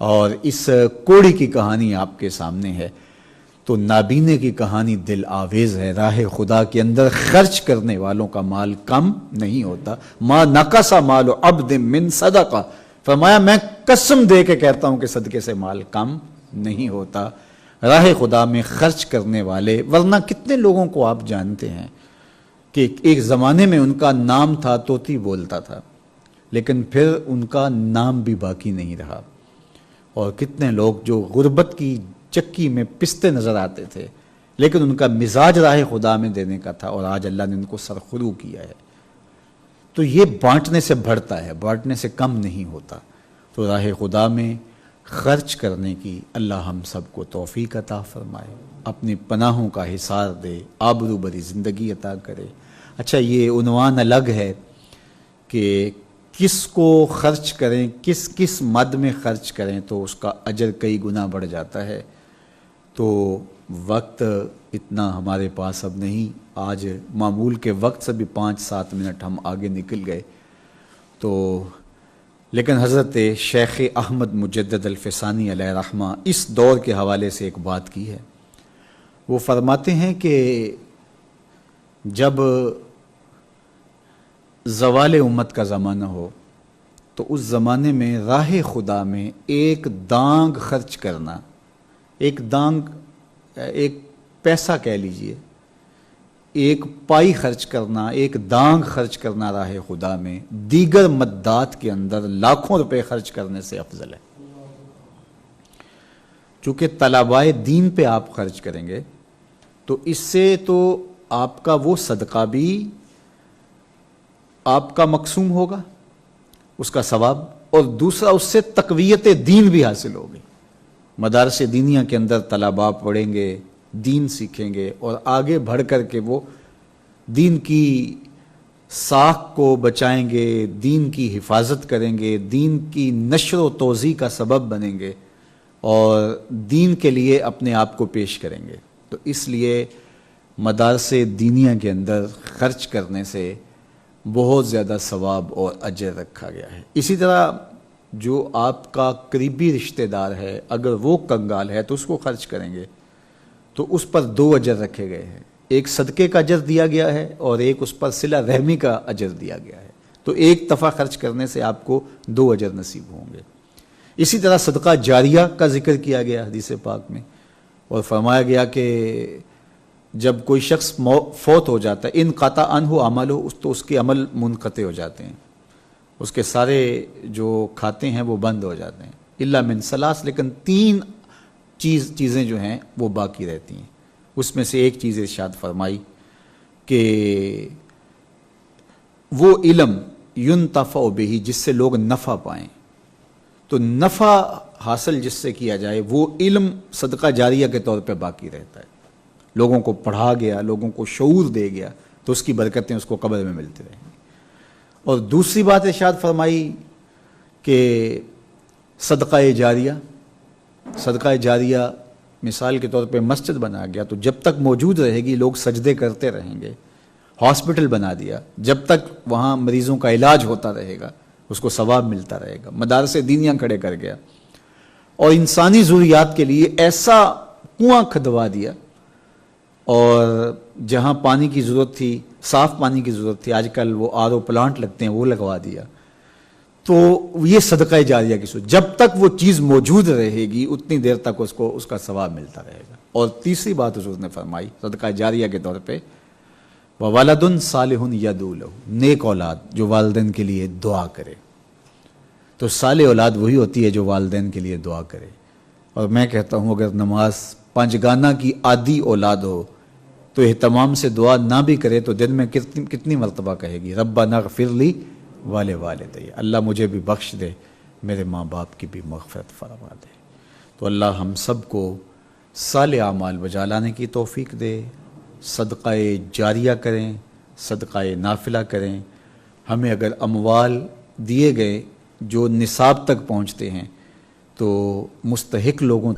اور اس کوڑی کی کہانی آپ کے سامنے ہے. تو نابینے کی کہانی دل آویز ہے. راہ خدا کے اندر خرچ کرنے والوں کا مال کم نہیں ہوتا. ما نقص مال عبد من صدقہ. فرمایا میں قسم دے کے کہتا ہوں کہ صدقے سے مال کم نہیں ہوتا. راہ خدا میں خرچ کرنے والے، ورنہ کتنے لوگوں کو آپ جانتے ہیں کہ ایک زمانے میں ان کا نام تھا، طوطی بولتا تھا، لیکن پھر ان کا نام بھی باقی نہیں رہا. اور کتنے لوگ جو غربت کی چکی میں پستے نظر آتے تھے، لیکن ان کا مزاج راہ خدا میں دینے کا تھا، اور آج اللہ نے ان کو سرخرو کیا ہے. تو یہ بانٹنے سے بڑھتا ہے، بانٹنے سے کم نہیں ہوتا. تو راہ خدا میں خرچ کرنے کی اللہ ہم سب کو توفیق عطا فرمائے، اپنی پناہوں کا حصار دے، آبرو بری زندگی عطا کرے. اچھا، یہ عنوان الگ ہے کہ کس کو خرچ کریں، کس مد میں خرچ کریں تو اس کا اجر کئی گنا بڑھ جاتا ہے. تو وقت اتنا ہمارے پاس اب نہیں، آج معمول کے وقت سے بھی 5-7 منٹ ہم آگے نکل گئے. تو لیکن حضرت شیخ احمد مجدد الفسانی علیہ رحمہ اس دور کے حوالے سے ایک بات کی ہے. وہ فرماتے ہیں کہ جب زوال امت کا زمانہ ہو تو اس زمانے میں راہ خدا میں ایک دانگ خرچ کرنا، ایک پیسہ کہہ لیجئے، ایک پائی خرچ کرنا، ایک دانگ خرچ کرنا راہ خدا میں دیگر مدات کے اندر لاکھوں روپے خرچ کرنے سے افضل ہے. چونکہ طلبائے دین پہ آپ خرچ کریں گے تو اس سے تو آپ کا وہ صدقہ بھی آپ کا مقسوم ہوگا، اس کا ثواب، اور دوسرا اس سے تقویت دین بھی حاصل ہوگی. مدارس دینیہ کے اندر طلباء پڑھیں گے، دین سیکھیں گے، اور آگے بڑھ کر کے وہ دین کی ساکھ کو بچائیں گے، دین کی حفاظت کریں گے، دین کی نشر و توزیع کا سبب بنیں گے اور دین کے لیے اپنے آپ کو پیش کریں گے. تو اس لیے مدارس دینیہ کے اندر خرچ کرنے سے بہت زیادہ ثواب اور اجر رکھا گیا ہے۔ اسی طرح جو آپ کا قریبی رشتہ دار ہے اگر وہ کنگال ہے تو اس کو خرچ کریں گے تو اس پر 2 اجر رکھے گئے ہیں، ایک صدقے کا اجر دیا گیا ہے اور ایک اس پر صلہ رحمی کا اجر دیا گیا ہے، تو ایک دفعہ خرچ کرنے سے آپ کو 2 اجر نصیب ہوں گے۔ اسی طرح صدقہ جاریہ کا ذکر کیا گیا حدیث پاک میں، اور فرمایا گیا کہ جب کوئی شخص فوت ہو جاتا ہے انقطع عنہ عملہ، تو اس کے عمل منقطع ہو جاتے ہیں، اس کے سارے جو کھاتے ہیں وہ بند ہو جاتے ہیں، الا من ثلاث، لیکن 3 چیزیں جو ہیں وہ باقی رہتی ہیں۔ اس میں سے ایک چیز ارشاد فرمائی کہ وہ علم ینتفع بہ، جس سے لوگ نفع پائیں، تو نفع حاصل جس سے کیا جائے وہ علم صدقہ جاریہ کے طور پہ باقی رہتا ہے، لوگوں کو پڑھا گیا، لوگوں کو شعور دے گیا، تو اس کی برکتیں اس کو قبر میں ملتی رہیں گی۔ اور دوسری بات ارشاد فرمائی کہ صدقہ جاریہ مثال کے طور پہ مسجد بنا گیا تو جب تک موجود رہے گی لوگ سجدے کرتے رہیں گے، ہاسپٹل بنا دیا جب تک وہاں مریضوں کا علاج ہوتا رہے گا اس کو ثواب ملتا رہے گا، مدارس دینیاں کھڑے کر گیا، اور انسانی ضروریات کے لیے ایسا کنواں کھدوا دیا، اور جہاں پانی کی ضرورت تھی، صاف پانی کی ضرورت تھی، آج کل وہ RO پلانٹ لگتے ہیں وہ لگوا دیا، تو یہ صدقہ جاریہ کی صورت، جب تک وہ چیز موجود رہے گی اتنی دیر تک اس کو اس کا ثواب ملتا رہے گا۔ اور تیسری بات حضور نے فرمائی صدقہ جاریہ کے طور پہ، وَوَلَدٌ صَالِحٌ يَدْعُو لَهُ، نیک اولاد جو والدین کے لیے دعا کرے، تو صالح اولاد وہی ہوتی ہے جو والدین کے لیے دعا کرے۔ اور میں کہتا ہوں اگر نماز 5 گانا کی عادی اولاد ہو تو اہتمام سے دعا نہ بھی کرے تو دن میں کتنی مرتبہ کہے گی ربنا اغفر لی ولوالدی، اللہ مجھے بھی بخش دے، میرے ماں باپ کی بھی مغفرت فرما دے۔ تو اللہ ہم سب کو صالح اعمال بجا لانے کی توفیق دے، صدقہ جاریہ کریں، صدقہ نافلہ کریں۔ ہمیں اگر اموال دیے گئے جو نصاب تک پہنچتے ہیں تو مستحق لوگوں